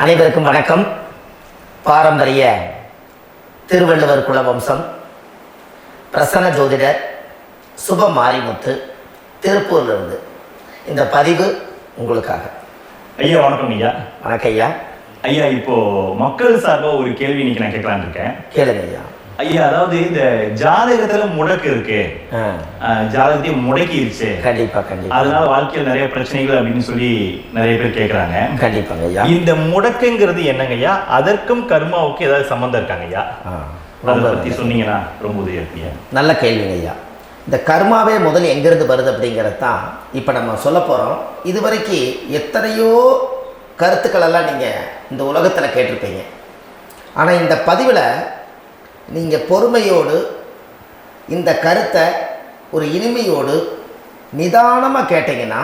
அனைவருக்கும் வணக்கம். பாரம்பரிய திருவள்ளுவர் குலவம்சம் பிரசன்ன ஜோதிடர் சுப மாரிமுத்து திருப்பூர்லேருந்து இந்த பதிவு உங்களுக்காக. ஐயா வணக்கம். ஐயா வணக்கம் ஐயா. ஐயா இப்போ மக்கள் சார்பாக ஒரு கேள்வி இன்னைக்கு நான் கேட்கலான்னு இருக்கேன். கேளுங்க ஐயா. ஐயா, அதாவது இந்த ஜாதகத்துல முடக்கு இருக்கு, ஜாதகத்தையும் முடக்கிருச்சு, கண்டிப்பா கண்டிப்பா, அதனால வாழ்க்கையில் நிறைய பிரச்சனைகள் அப்படின்னு சொல்லி நிறைய பேர் கேட்கறாங்க. கண்டிப்பாங்க ஐயா. இந்த முடக்குங்கிறது என்னங்க ஐயா? அதற்கும் கர்மாவுக்கு ஏதாவது சம்பந்தம் இருக்காங்க ஐயா? அதை பத்தி சொன்னீங்கன்னா ரொம்ப உதவியா இருக்கு. நல்ல கேள்விங்க ஐயா. இந்த கர்மாவே முதல்ல எங்கிருந்து வருது அப்படிங்கிறது தான் இப்போ நம்ம சொல்ல போகிறோம். இதுவரைக்கும் எத்தனையோ கருத்துக்கள் எல்லாம் நீங்கள் இந்த உலகத்தில் கேட்டிருப்பீங்க. ஆனால் இந்த பதிவில் நீங்கள் பொறுமையோடு இந்த கருத்தை ஒரு இனிமையோடு நிதானமாக கேட்டிங்கன்னா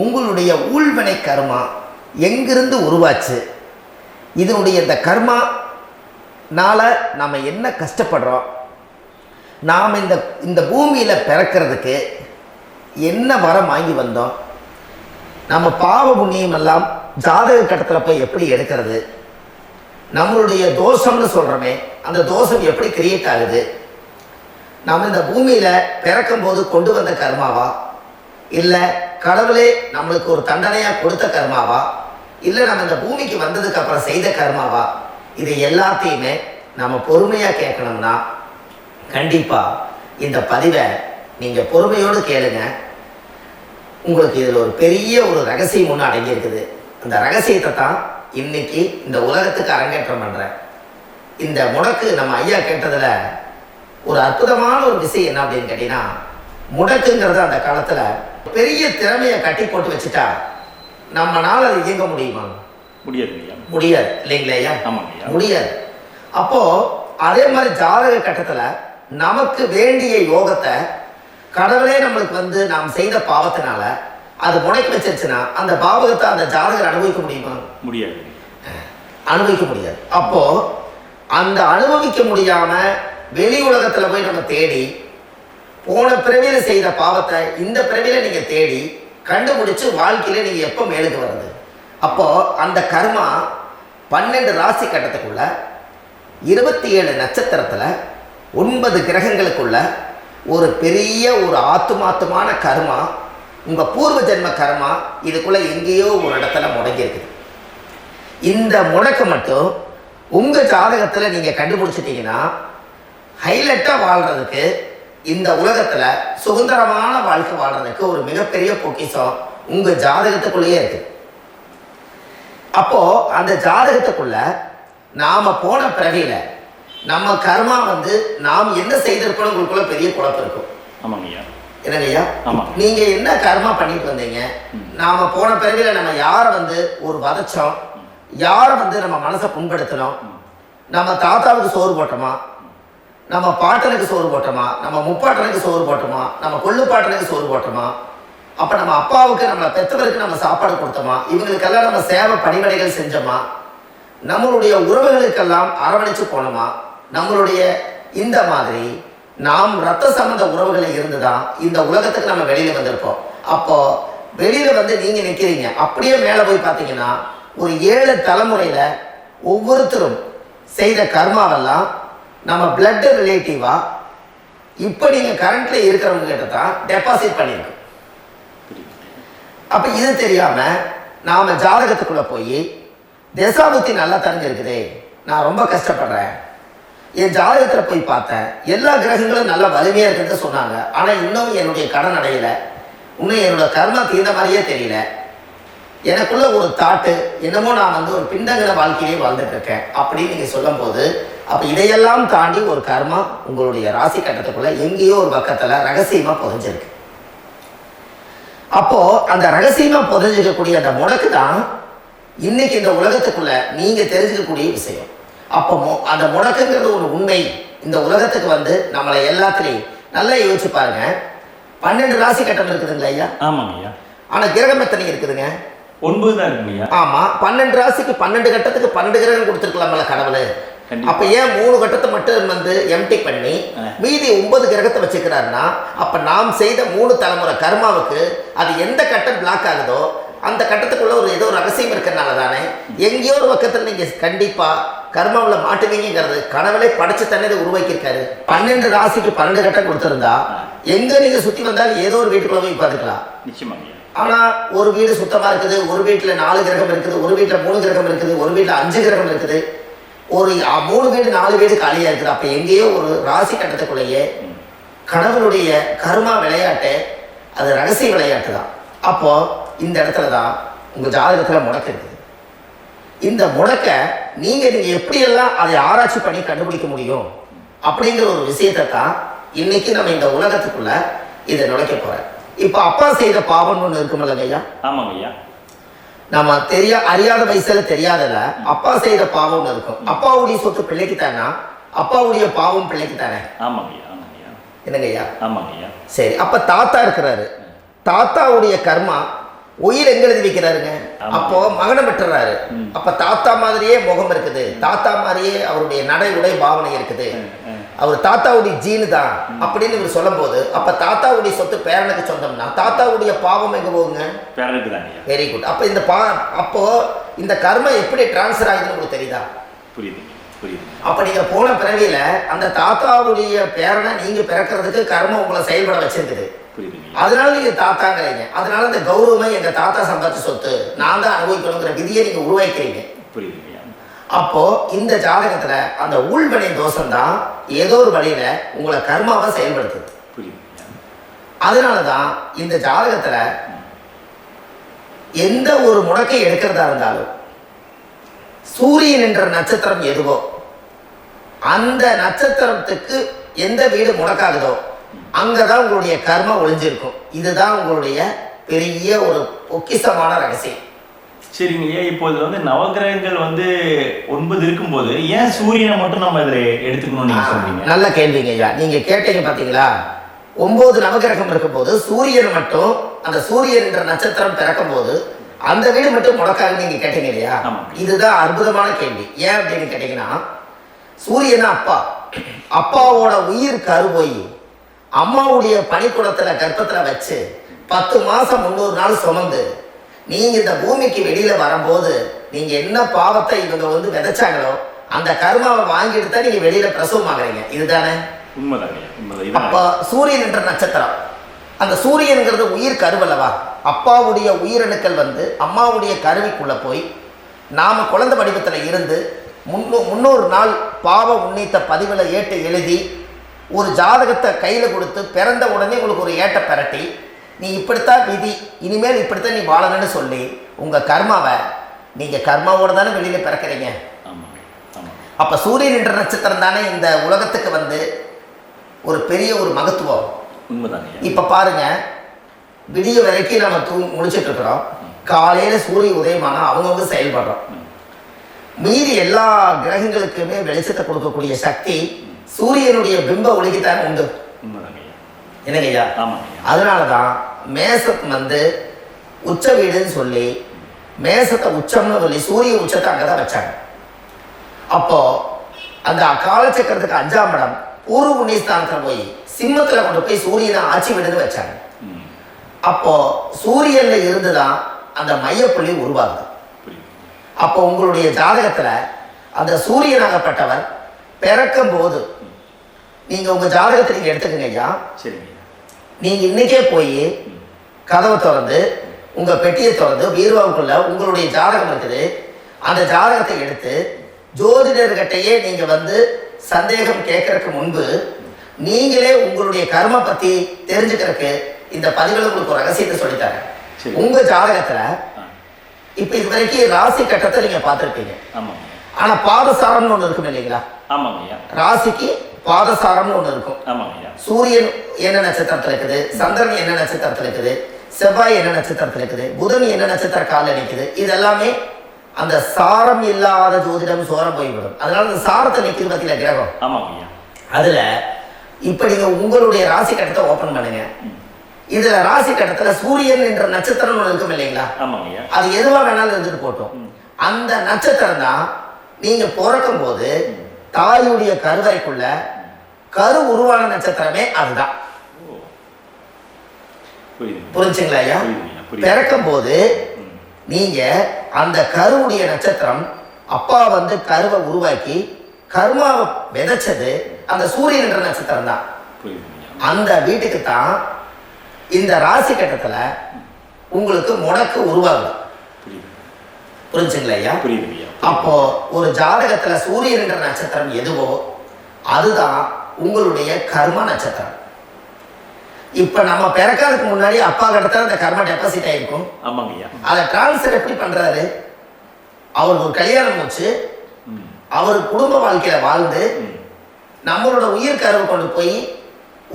உங்களுடைய ஊழ்வினை கர்மா எங்கிருந்து உருவாச்சு, இதனுடைய இந்த கர்மானால் நாம் என்ன கஷ்டப்படுறோம், நாம் இந்த பூமியில் பிறக்கிறதுக்கு என்ன வரம் வாங்கி வந்தோம், நம்ம பாவ புண்ணியம் எல்லாம் ஜாதக கட்டத்தில் போய் எப்படி எடுக்கிறது, நம்மளுடைய தோஷம்னு சொல்கிறோமே அந்த தோஷம் எப்படி கிரியேட் ஆகுது, நம்ம இந்த பூமியில் பிறக்கும் போது கொண்டு வந்த கர்மாவா, இல்லை கடவுளே நம்மளுக்கு ஒரு தண்டனையாக கொடுத்த கர்மாவா, இல்லை நம்ம இந்த பூமிக்கு வந்ததுக்கு அப்புறம் செய்த கர்மாவா, இது எல்லாத்தையுமே நம்ம பொறுமையாக கேட்கணும்னா கண்டிப்பாக இந்த பதிவை நீங்கள் பொறுமையோடு கேளுங்க. உங்களுக்கு இதில் ஒரு பெரிய ஒரு ரகசியம் ஒன்று அடங்கி இருக்குது. அந்த ரகசியத்தை தான் இன்னைக்கு இந்த உலகத்துக்கு அரங்கேற்றம் பண்ணுறேன். இந்த முடக்கு நம்ம ஐயா கேட்டதில் ஒரு அற்புதமான ஒரு விஷயம் என்ன அப்படின்னு கேட்டிங்கன்னா, முடக்குங்கிறது அந்த காலத்தில் பெரிய திறமையை கட்டி போட்டு வச்சுட்டா நம்மளால் அது இயங்க முடியுமா? முடியாது இல்லைங்களா ஐயா? முடியாது. அப்போது அதே மாதிரி ஜாதக கட்டத்தில் நமக்கு வேண்டிய யோகத்தை கடவுளே நம்மளுக்கு நாம் செய்த பாவத்தினால அது முடக்கி வச்சிருச்சுன்னா அந்த பாவகத்தை அந்த ஜாதகர் அனுபவிக்க முடியுமா? முடியாது, அனுபவிக்க முடியாது. அப்போ அந்த அனுபவிக்க முடியாம வெளி உலகத்துல போய் நம்ம தேடி போன பிறவியில செய்த பாவத்தை இந்த பிறவியில நீங்க தேடி கண்டுபிடிச்சு வாழ்க்கையில நீங்க எப்போ மேலுக்கு வருது? அப்போ அந்த கர்மா 12 ராசி கட்டத்துக்குள்ள 27 நட்சத்திரத்துல 9 கிரகங்களுக்குள்ள ஒரு பெரிய ஒரு ஆத்துமாத்துமான கர்மா, உங்க பூர்வ ஜென்ம கர்மா இதுக்குள்ள எங்கேயோ ஒரு இடத்துல முடங்கி இருக்குது. இந்த முடக்க மட்டும் உங்க ஜாதகத்துல நீங்க கண்டுபிடிச்சிட்டீங்கன்னா ஹைலைட்டா வாழ்றதுக்கு இந்த உலகத்துல சுதந்திரமான வாழ்க்கை வாழ்றதுக்கு ஒரு மிகப்பெரிய பொக்கிஷம் உங்க ஜாதகத்துக்குள்ளேயே இருக்கு. அப்போ அந்த ஜாதகத்துக்குள்ள நாம போன பிறவியில நம்ம கர்மா நாம் என்ன செய்திருக்கோம் உங்களுக்குள்ள பெரிய குழப்பம் இருக்கும். என்னங்கய்யா, நீங்க என்ன கர்மா பண்ணிட்டு வந்தீங்க, நாம போன பிறவில நம்ம யாரை ஒரு வதச்சோம், யாரை நம்ம மனசை புண்படுத்தணும், நம்ம தாத்தாவுக்கு சோறு போட்டோமா, நம்ம பாட்டனுக்கு சோறு போட்டோமா, நம்ம முப்பாட்டனுக்கு சோறு போட்டோமா, நம்ம கொள்ளு பாட்டனுக்கு சோறு போட்டோமா, அப்ப நம்ம அப்பாவுக்கு நம்ம பெற்றவருக்கு நம்ம சாப்பாடு கொடுத்தோமா, இவங்களுக்கெல்லாம் நம்ம சேவை பணிவடைகள் செஞ்சோமா, நம்மளுடைய உறவுகளுக்கெல்லாம் அரவணைச்சு போனோமா, நம்மளுடைய இந்த மாதிரி நாம் ரத்த சம்பந்த உறவுகளை இருந்துதான் இந்த உலகத்துக்கு நம்ம வெளியில வந்திருப்போம். அப்போ வெளியில நீங்க நிக்கிறீங்க, அப்படியே மேல போய் பார்த்தீங்கன்னா ஒரு 7 தலைமுறையில ஒவ்வொருத்தரும் செய்த கர்மாவெல்லாம் நம்ம பிளட் ரிலேட்டிவா இப்போ நீங்க கரண்ட்ல இருக்கிறவங்க கிட்ட தான் டெபாசிட் பண்ணிருக்கு. அப்ப இது தெரியாம நாம ஜாதகத்துக்குள்ள போய் தசாபுத்தி நல்லா தெரிஞ்சிருக்குதே, நான் ரொம்ப கஷ்டப்படுறேன், என் ஜாதகத்தில் போய் பார்த்தேன் எல்லா கிரகங்களும் நல்ல வலிமையா இருக்குன்னு சொன்னாங்க, ஆனா இன்னும் என்னுடைய கடன் அடையல, இன்னும் என்னோட கர்மா தீர்ந்த மாதிரியே தெரியல, எனக்குள்ள ஒரு தாட்டு என்னமோ நான் ஒரு பிண்டங்கிற வாழ்க்கையிலே வாழ்ந்துட்டு இருக்கேன் அப்படின்னு நீங்க சொல்லும் போது, அப்ப இதையெல்லாம் தாண்டி ஒரு கர்மா உங்களுடைய ராசி கட்டத்துக்குள்ள எங்கேயோ ஒரு பக்கத்துல ரகசியமா புதைஞ்சிருக்கு. அப்போ அந்த ரகசியமா புதைஞ்சிருக்கக்கூடிய அந்த முடக்கு தான் இன்னைக்கு இந்த உலகத்துக்குள்ள நீங்க தெரிஞ்சுக்கக்கூடிய விஷயம். அப்போ அந்த முடக்குங்கிறது ஒரு உண்மை இந்த உலகத்துக்கு நம்மளை எல்லாத்துலேயும் நல்லா யோசிச்சு பாருங்க. 12 ராசி கட்டம் இருக்குதுங்களா ஐயா? ஆமாங்க ஐயா. ஆனா கிரகம் எத்தனை இருக்குதுங்க? 9 தான் இருக்குங்க. ஆமா, 12 ராசிக்கு 12 கட்டத்துக்கு 12 கிரகம் கொடுத்துருக்கலாம்ல கடவுள். அப்ப ஏன் 3 கட்டத்தை மட்டும் எம்டி பண்ணி மீதி 9 கிரகத்தை வச்சுக்கிறாருன்னா, அப்ப நாம் செய்த 3 தலைமுறை கர்மாவுக்கு அது எந்த கட்டம் பிளாக் ஆகுதோ அந்த கட்டத்துக்குள்ள ஒரு ஏதோ ஒரு ரகசியம் இருக்கிறனால தானே எங்கேயோ ஒரு பக்கத்தில் நீங்கள் கண்டிப்பாக கர்மாவில் மாட்டுவீங்கிறது கனவுலே படைச்சு தானே இதை உருவாக்கியிருக்காரு. 12 ராசிக்கு 12 கட்டம் கொடுத்துருந்தா எங்கே நீங்கள் சுற்றி வந்தாலும் ஏதோ ஒரு வீட்டுக்குள்ள போய் பார்த்துக்கலாம். நிச்சயமாங்க. ஆனால் ஒரு வீடு சுத்தமாக இருக்குது, ஒரு வீட்டில் 4 கிரகம் இருக்குது, ஒரு வீட்டில் 3 கிரகம் இருக்குது, ஒரு வீட்டில் 5 கிரகம் இருக்குது, ஒரு 3 வீடு 4 வீடு காலியாக இருக்குது. அப்போ எங்கேயோ ஒரு ராசி கட்டத்துக்குள்ளேயே கடவுளுடைய கர்மா விளையாட்டு, அது ரகசிய விளையாட்டு தான். அப்போ இந்த இடத்துல தான் உங்கள் ஜாதகத்தில் முடக்கு இருக்குது. இந்த முடக்க நீங்கள் எப்படியெல்லாம் அதை ஆராய்ச்சி பண்ணி கண்டுபிடிக்க முடியும் அப்படிங்கிற ஒரு விஷயத்தை தான் இன்னைக்கு நம்ம இந்த உலகத்துக்குள்ள இதை நுழைக்க போகிறேன். இப்போ அப்பா செய்த பாவம்னு ஒன்று இருக்குமில்ல ஐயா? ஆமாங்க ஐயா. நம்ம அறியாத வயசுல தெரியாதல அப்பா செய்த பாவம்னு இருக்கும். அப்பாவுடைய சொத்து பிள்ளைக்கு தானா, அப்பாவுடைய பாவம் பிள்ளைக்கு தானே? ஆமாங்க ஐயா. ஆமாங்க ஐயா. என்னங்க ஐயா? ஆமாங்க ஐயா. சரி, அப்ப தாத்தா இருக்கிறாரு, தாத்தாவுடைய கர்மா உயிர் எங்க எழுதி வைக்கிறாருங்க? அப்போ மகனை பெற்றுறாரு. அப்ப தாத்தா மாதிரியே முகம் இருக்குது, தாத்தா மாதிரியே அவருடைய நடை உடை பாவனை இருக்குது, அவர் தாத்தாவுடைய ஜீனு தான் அப்படின்னு இவர் சொல்லும் போது அப்ப தாத்தாவுடைய சொத்து பேரனுக்கு சொந்தம்னா தாத்தாவுடைய பாவம் எங்க போகுங்க? பேரனுக்கு தான். Very good. அப்ப இந்த அப்போ இந்த கர்ம எப்படி டிரான்ஸ்ஃபர் ஆகுதுன்னு உங்களுக்கு தெரியுதா? புரியுது புரியுது. அப்ப நீங்க போன பிறவியில அந்த தாத்தாவுடைய பேரனை நீங்க பிறக்கிறதுக்கு கர்மம் உங்களை செயல்பட வச்சிருக்குது. அதனால நீங்க தாத்தாங்கிறீங்க. அதனால இந்த கௌரவமே எங்க தாத்தா சம்பாதிச்ச சொத்து, நான் தான் அனுபவிக்கணுங்கிற விதியை நீங்க உருவாக்கிறீங்க. புரியுது. அப்போ இந்த ஜாதகத்துல அந்த உள்வினை தோஷம் தான் ஏதோ ஒரு வழியில உங்களை கர்மாவை செயல்படுத்துது. அதனாலதான் இந்த ஜாதகத்துல எந்த ஒரு முடக்கை எடுக்கிறதா இருந்தாலும் சூரியன் என்ற நட்சத்திரம் எதுவோ அந்த நட்சத்திரத்துக்கு எந்த வீடு முடக்காகுதோ அங்கதான் உங்களுடைய கர்மா ஒளிஞ்சிருக்கும். இதுதான் உங்களுடைய பெரிய ஒரு பொக்கிஷமான ரகசியம். சரிங்க ஐயா. இப்போ இது நவகிரகங்கள் 9 இருக்கும்போது ஏன் சூரியனை மட்டும் நம்ம இதில் எடுத்துக்கணும்னு நீங்க சொல்றீங்க? நல்ல கேள்விங்க ஐயா. நீங்க கேட்டீங்க பாத்தீங்களா, 9 நவகிரகம் இருக்கும்போது சூரியன் மட்டும், அந்த சூரியன் என்ற நட்சத்திரம் பிறக்கும் போது அந்த வீடு மட்டும் முடக்காக நீங்க கேட்டீங்க இல்லையா? இதுதான் அற்புதமான கேள்வி. ஏன் அப்படின்னு கேட்டீங்கன்னா, சூரியனா அப்பா, அப்பாவோட உயிர் கருவோய் அம்மாவுடைய பனிக்குடத்துல கர்ப்பத்துல வச்சு 10 மாசம் 300 நாள் சுமந்து நீங்க இந்த பூமிக்கு வெளியில வரும்போது நீங்க என்ன பாவத்தை இவங்க விதைச்சாங்களோ அந்த கர்மாவை வாங்கிட்டு தான் நீங்க வெளியில பிரசவம் ஆகுறீங்க. இதுதானே உண்மைதாங்க. அப்ப சூரியன் என்ற நட்சத்திரம், அந்த சூரியன்கிறது உயிர் கருவல்லவா? அப்பாவுடைய உயிரணுக்கள் அம்மாவுடைய கருவிக்குள்ள போய் நாம குழந்தை வடிவத்துல இருந்து 300 நாள் பாவ உன்னித்த பதிவுல ஏட்டு எழுதி ஒரு ஜாதகத்தை கையில கொடுத்து பிறந்த உடனே உங்களுக்கு ஒரு ஏட்டை பெரட்டி நீ இப்படித்தான் விதி, இனிமேல் இப்படித்தான் நீ வாழணும்னு சொல்லி உங்க கர்மாவை நீங்க கர்மாவோட தானே வெளியில பிறக்கிறீங்க. அப்ப சூரியன் என்ற நட்சத்திரம் தானே இந்த உலகத்துக்கு ஒரு பெரிய ஒரு மகத்துவம். இப்ப பாருங்க, விடிய வரைக்கும் நம்ம முடிச்சுட்டு இருக்கிறோம். காலையில சூரிய உதயமானா அவங்கவுங்க செயல்படுறோம். மீறி எல்லா கிரகங்களுக்குமே வெளிச்சத்தை கொடுக்கக்கூடிய சக்தி சூரியனுடைய பிம்ப ஒளிக்குத்தான் உண்டு. என்னங்கய்யா? அதனாலதான் மேசம் உச்ச வீடுன்னு சொல்லி மேசத்தை உச்சம்னு சொல்லி சூரிய உச்சத்தை அங்கதான் வச்சாங்க. அப்போ அந்த காலச்சக்கரத்துக்கு 5ஆம் இடம் பூர்வ புண்ணியஸ்தானத்துல போய் சிம்மத்துல கொண்டு போய் சூரியனை ஆட்சி விடுன்னு வச்சாங்க. அப்போ சூரியன்ல இருந்துதான் அந்த மையப்புள்ளி உருவாகுது. அப்போ உங்களுடைய ஜாதகத்துல அந்த சூரியனாகப்பட்டவர் பிறக்கும் போது நீங்க உங்க ஜாதகத்தை நீங்க எடுத்துக்கங்க ஐயா. நீங்க இன்னைக்கே போய் கதவை திறந்து உங்க பெட்டியை திறந்து பீர்வாவுக்குள்ள உங்களுடைய ஜாதகம் இருக்குது, அந்த ஜாதகத்தை எடுத்து ஜோதிடர்கிட்டையே நீங்க சந்தேகம் கேட்கறதுக்கு முன்பு நீங்களே உங்களுடைய கர்ம பத்தி தெரிஞ்சுக்கிறதுக்கு இந்த பதிவுல உங்களுக்கு ஒரு ரகசியத்தை சொல்லித்தாங்க. உங்க ஜாதகத்துல இப்ப இது வரைக்கும் ராசி கட்டத்தை நீங்க பார்த்திருப்பீங்க. ஆனா பாதசாரம்னு ஒண்ணு இருக்கும் இல்லைங்களா? ராசிக்கு பாதசாரம்னு ஒண்ணு இருக்கும். சூரியன் என்ன நட்சத்திரத்துல இருக்குது, சந்திரன் என்ன நட்சத்திரத்துல இருக்குது, செவ்வாய் என்ன நட்சத்திரத்துல இருக்குது, புதன் என்ன நட்சத்திர கால நிற்குது, இது எல்லாமே அந்த சாரம் இல்லாத ஜோதிடம் சோரம் போய்விடும். அதனால அந்த சாரத்தை நிற்கிறது பத்தியில கிரகம். அதுல இப்ப நீங்க உங்களுடைய ராசி கட்டத்தை ஓபன் பண்ணுங்க. இதுல ராசி கட்டத்துல சூரியன் என்ற நட்சத்திரம் ஒண்ணு இருக்கும் இல்லைங்களா? அது எதுவா வேணாலும் இருந்துட்டு போட்டோம். அந்த நட்சத்திரம் தான் நீங்க பிறக்கும் போது தாயுடைய கருவறைக்குள்ள கரு உருவான நட்சத்திரமே அதுதான். புரிஞ்சுங்களா ஐயா? பிறக்கும் போது நீங்கள் அந்த கருவுடைய நட்சத்திரம் அப்பா வந்து கருவை உருவாக்கி கர்மாவை விதைச்சது அந்த சூரியன் என்ற நட்சத்திரம் தான். அந்த வீட்டுக்கு தான் இந்த ராசி கட்டத்தில் உங்களுக்கு முடக்கு உருவாகுது. புரிஞ்சுங்களா ஐயா? அப்போ ஒரு ஜாதகத்துல சூரியன் என்ற நட்சத்திரம் எதுவோ அதுதான் உங்களுடைய கர்ம நட்சத்திரம். இப்ப நம்ம பிறக்கிறதுக்கு முன்னாடி அப்பா கிட்ட அந்த கர்ம டெபாசிட் ஆயிருக்கும். அதை டிரான்ஸ்ஃபர் எப்படி பண்றாரு? அவர் ஒரு கல்யாணம் வச்சு அவர் குடும்ப வாழ்க்கையில வாழ்ந்து நம்மளோட உயிர் கருவை கொண்டு போய்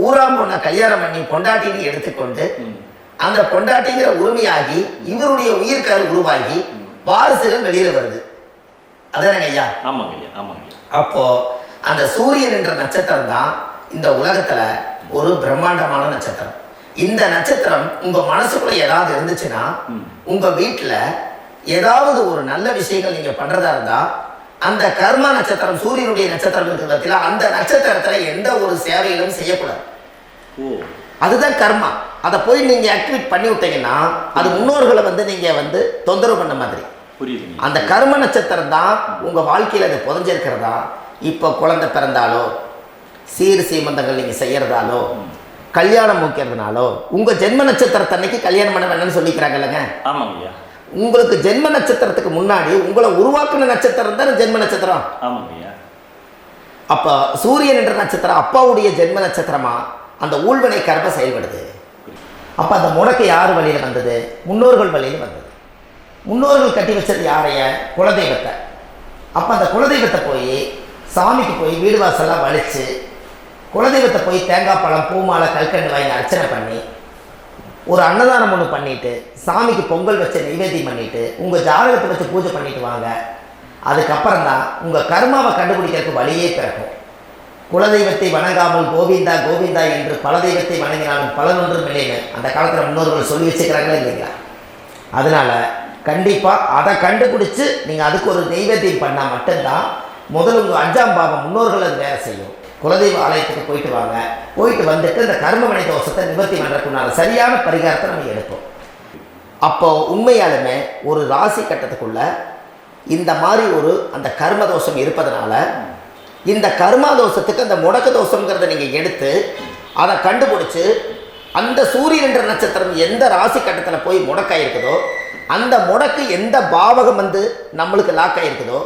ஊராம் பொண்ண கல்யாணம் பண்ணி பொண்டாட்டின்னு எடுத்துக்கொண்டு அந்த பொண்டாட்டிங்கிற உரிமையாகி இவருடைய உயிர் கரு உருவாகி வாரிசுகள் வெளியில வருது. அதானே ஐயா? அப்போ அந்த சூரியன் என்ற நட்சத்திரம் தான் இந்த உலகத்துல ஒரு பிரம்மாண்டமான நட்சத்திரம். இந்த நட்சத்திரம் உங்க மனசுக்குள்ள ஏதாவது இருந்துச்சுன்னா உங்க வீட்டுல ஏதாவது ஒரு நல்ல விஷயங்கள் நீங்க பண்றதா இருந்தா அந்த கர்ம நட்சத்திரம் சூரியனுடைய நட்சத்திரம் இருக்கிறதுல அந்த நட்சத்திரத்துல எந்த ஒரு சேவைகளும் செய்யக்கூடாது. அதுதான் கர்மா. அதை போய் நீங்க ஆக்டிவேட் பண்ணி விட்டீங்கன்னா அது முன்னோர்களை வந்து நீங்க வந்து தொந்தரவு பண்ண மாதிரி. அந்த கர்ம நட்சத்திரம் தான் உங்க வாழ்க்கையில அது புதஞ்சிருக்கிறதா. இப்போ குழந்தை பிறந்தாலோ சீர் சீமந்தங்கள் நீங்க செய்யறதாலோ கல்யாணம் முக்கிறதுனாலோ உங்க ஜென்ம நட்சத்திரத்தன்னைக்கு கல்யாணம் பண்ண வேணும்னு சொல்லிக்கிறாங்க இல்லைங்க? உங்களுக்கு ஜென்ம நட்சத்திரத்துக்கு முன்னாடி உங்களை உருவாக்குன நட்சத்திரம் தான் ஜென்ம நட்சத்திரம். அப்ப சூரியன் என்ற நட்சத்திரம் அப்பாவுடைய ஜென்ம நட்சத்திரமா அந்த ஊழ்வினை கர்ம செயல்படுது. அப்ப அந்த முடக்கு யார் வழியில வந்தது? முன்னோர்கள் வழியில வந்தது. முன்னோர்கள் கட்டி வச்சது யாரைய? குலதெய்வத்தை. அப்ப அந்த குலதெய்வத்தை போய் சாமிக்கு போய் வீடு வாசல்லாம் வலிச்சு குலதெய்வத்தை போய் தேங்காய் பழம் பூமாலை கல்கண்டு வாங்கி அர்ச்சனை பண்ணி ஒரு அன்னதானம் ஒன்று பண்ணிட்டு சாமிக்கு பொங்கல் வச்ச நைவேத்தியம் பண்ணிட்டு உங்க ஜாதகத்தை வச்சு பூஜை பண்ணிட்டு வாங்க. அதுக்கப்புறம் தான் உங்க கர்மாவை கண்டுபிடிக்கிறதுக்கு வழியே பிறக்கும். குலதெய்வத்தை வணங்காமல் கோவிந்தா கோவிந்தா என்று பல தெய்வத்தை வணங்கினாலும் பலனொன்றும் இல்லைன்னு அந்த காலத்தில் முன்னோர்கள் சொல்லி வச்சுக்கிறாங்களா இல்லைங்களா? அதனால கண்டிப்பாக அதை கண்டுபிடிச்சு நீங்கள் அதுக்கு ஒரு நைவேத்தியம் பண்ணால் மட்டும்தான் முதல்ல உங்கள் 5ஆம் பாவம் முன்னோர்கள் அது வேலை செய்யும். குலதெய்வ ஆலயத்துக்கு போயிட்டு வாங்க. போயிட்டு வந்துட்டு இந்த கர்மவினை தோஷத்தை நிவர்த்தி பண்ணுறதுக்குனால சரியான பரிகாரத்தை நம்ம எடுப்போம். அப்போ உண்மையாலுமே ஒரு ராசி கட்டத்துக்குள்ள இந்த மாதிரி ஒரு அந்த கர்ம தோஷம் இருப்பதனால இந்த கர்மா தோஷத்துக்கு அந்த முடக்க தோஷங்கிறத நீங்கள் எடுத்து அதை கண்டுபிடிச்சு அந்த சூரியன் என்ற நட்சத்திரம் எந்த ராசி கட்டத்தில் போய் முடக்காயிருக்குதோ அந்த முடக்கு எந்த பாவகம் வந்து நம்மளுக்கு லாக் ஆகிருக்குதோ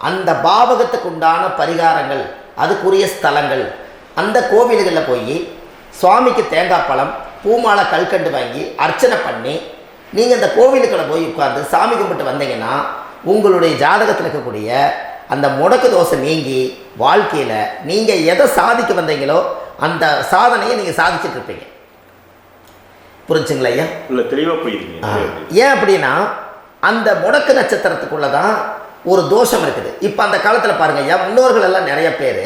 அந்த பாவகத்துக்கு உண்டான பரிகாரங்கள் அதுக்குரிய ஸ்தலங்கள் அந்த கோவில்களில் போய் சுவாமிக்கு தேங்காய் பழம் பூமாலை கல்கண்டு வாங்கி அர்ச்சனை பண்ணி நீங்கள் அந்த கோவிலுக்குள்ள போய் உட்கார்ந்து சாமி கும்பிட்டு வந்தீங்கன்னா உங்களுடைய ஜாதகத்தில் இருக்கக்கூடிய அந்த முடக்கு தோசை நீங்கி வாழ்க்கையில் நீங்கள் எதை சாதிக்க வந்தீங்களோ அந்த சாதனையை நீங்கள் சாதிச்சுட்டு இருப்பீங்க. புரிஞ்சுங்களா ஐயா? இல்லை, தெளிவாக புரியுதுங்க. ஏன் அப்படின்னா அந்த முடக்கு நட்சத்திரத்துக்குள்ள தான் ஒரு தோஷம் இருக்குது. இப்போ அந்த காலத்தில் பாருங்க ஐயா, முன்னோர்கள் எல்லாம் நிறைய பேர்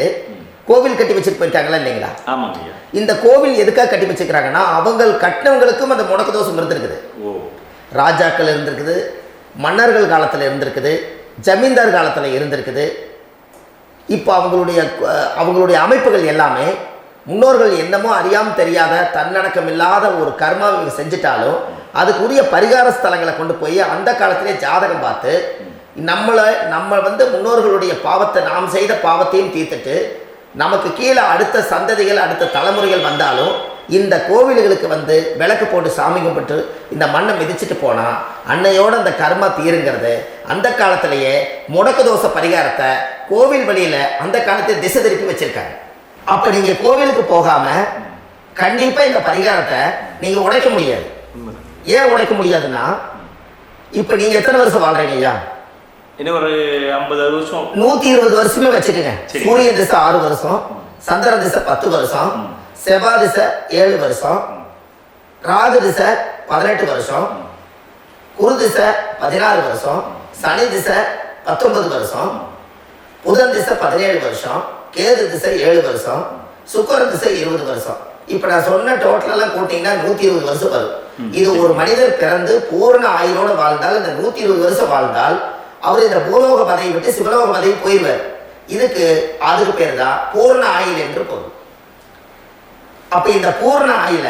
கோவில் கட்டி வச்சுட்டு போயிருக்காங்களா இல்லைங்களா? ஆமாங்க ஐயா. இந்த கோவில் எதுக்காக கட்டி வச்சுக்கிறாங்கன்னா அவங்க கட்டினவங்களுக்கும் அந்த முடக்கு தோஷம் இருந்திருக்குது. ராஜாக்கள் இருந்திருக்குது, மன்னர்கள் காலத்தில் இருந்திருக்குது, ஜமீன்தார் காலத்தில் இருந்திருக்குது. இப்போ அவங்களுடைய அமைப்புகள் எல்லாமே முன்னோர்கள் என்னமோ அறியாமல் தெரியாத தன்னடக்கம் இல்லாத ஒரு கர்மாவை செஞ்சுட்டாலும் அதுக்குரிய பரிகார ஸ்தலங்களை கொண்டு போய் அந்த காலத்திலே ஜாதகம் பார்த்து நம்ம வந்து முன்னோர்களுடைய பாவத்தை நாம் செய்த பாவத்தையும் தீர்த்துட்டு நமக்கு கீழே அடுத்த சந்ததிகள் அடுத்த தலைமுறைகள் வந்தாலும் இந்த கோவில்களுக்கு வந்து விளக்கு போட்டு சாமி கும்பிட்டு இந்த மண்ணை மிதிச்சுட்டு போனால் அன்னையோட அந்த கர்மா தீருங்கிறது அந்த காலத்திலேயே முடக்கு தோச பரிகாரத்தை கோவில் வழியில் அந்த காலத்தில் திசை திருப்பி வச்சுருக்காங்க. அப்போ நீங்கள் கோவிலுக்கு போகாமல் கண்டிப்பாக இந்த பரிகாரத்தை நீங்கள் உடைக்க முடியாது. ஏன் உடைக்க முடியாதுன்னா இப்போ நீங்கள் எத்தனை வருஷம் வாழ்கிறீங்க ஐயா? இன்னும் ஒரு 50-60 வருஷம், 120 வருஷமே வச்சுக்கோங்க. சூரிய திசை 6 வருஷம், சந்திர திசை 10 வருஷம், செவ்வாய் திசை 7 வருஷம், ராகு திசை 18 வருஷம், குரு திசை 16 வருஷம், சனி திசை 19 வருஷம், புதன் திசை 17 வருஷம், கேது திசை 7 வருஷம், சுக்கிர திசை 20 வருஷம். இப்போ நான் சொன்ன டோட்டலெல்லாம் கூட்டிங்கன்னா 120 வருஷம் வரும். இது ஒரு மனிதர் பிறந்து பூர்ண ஆயுளோடு வாழ்ந்தால் இந்த 120 வருஷம் வாழ்ந்தால் அவர் இந்த பூலோக பதவி விட்டு சிவலோக பதவி போயிடுவார். அதுக்கு பேர் தான் பூர்ண ஆயுள் என்று பொருள். அப்ப இந்த பூர்ண ஆயுள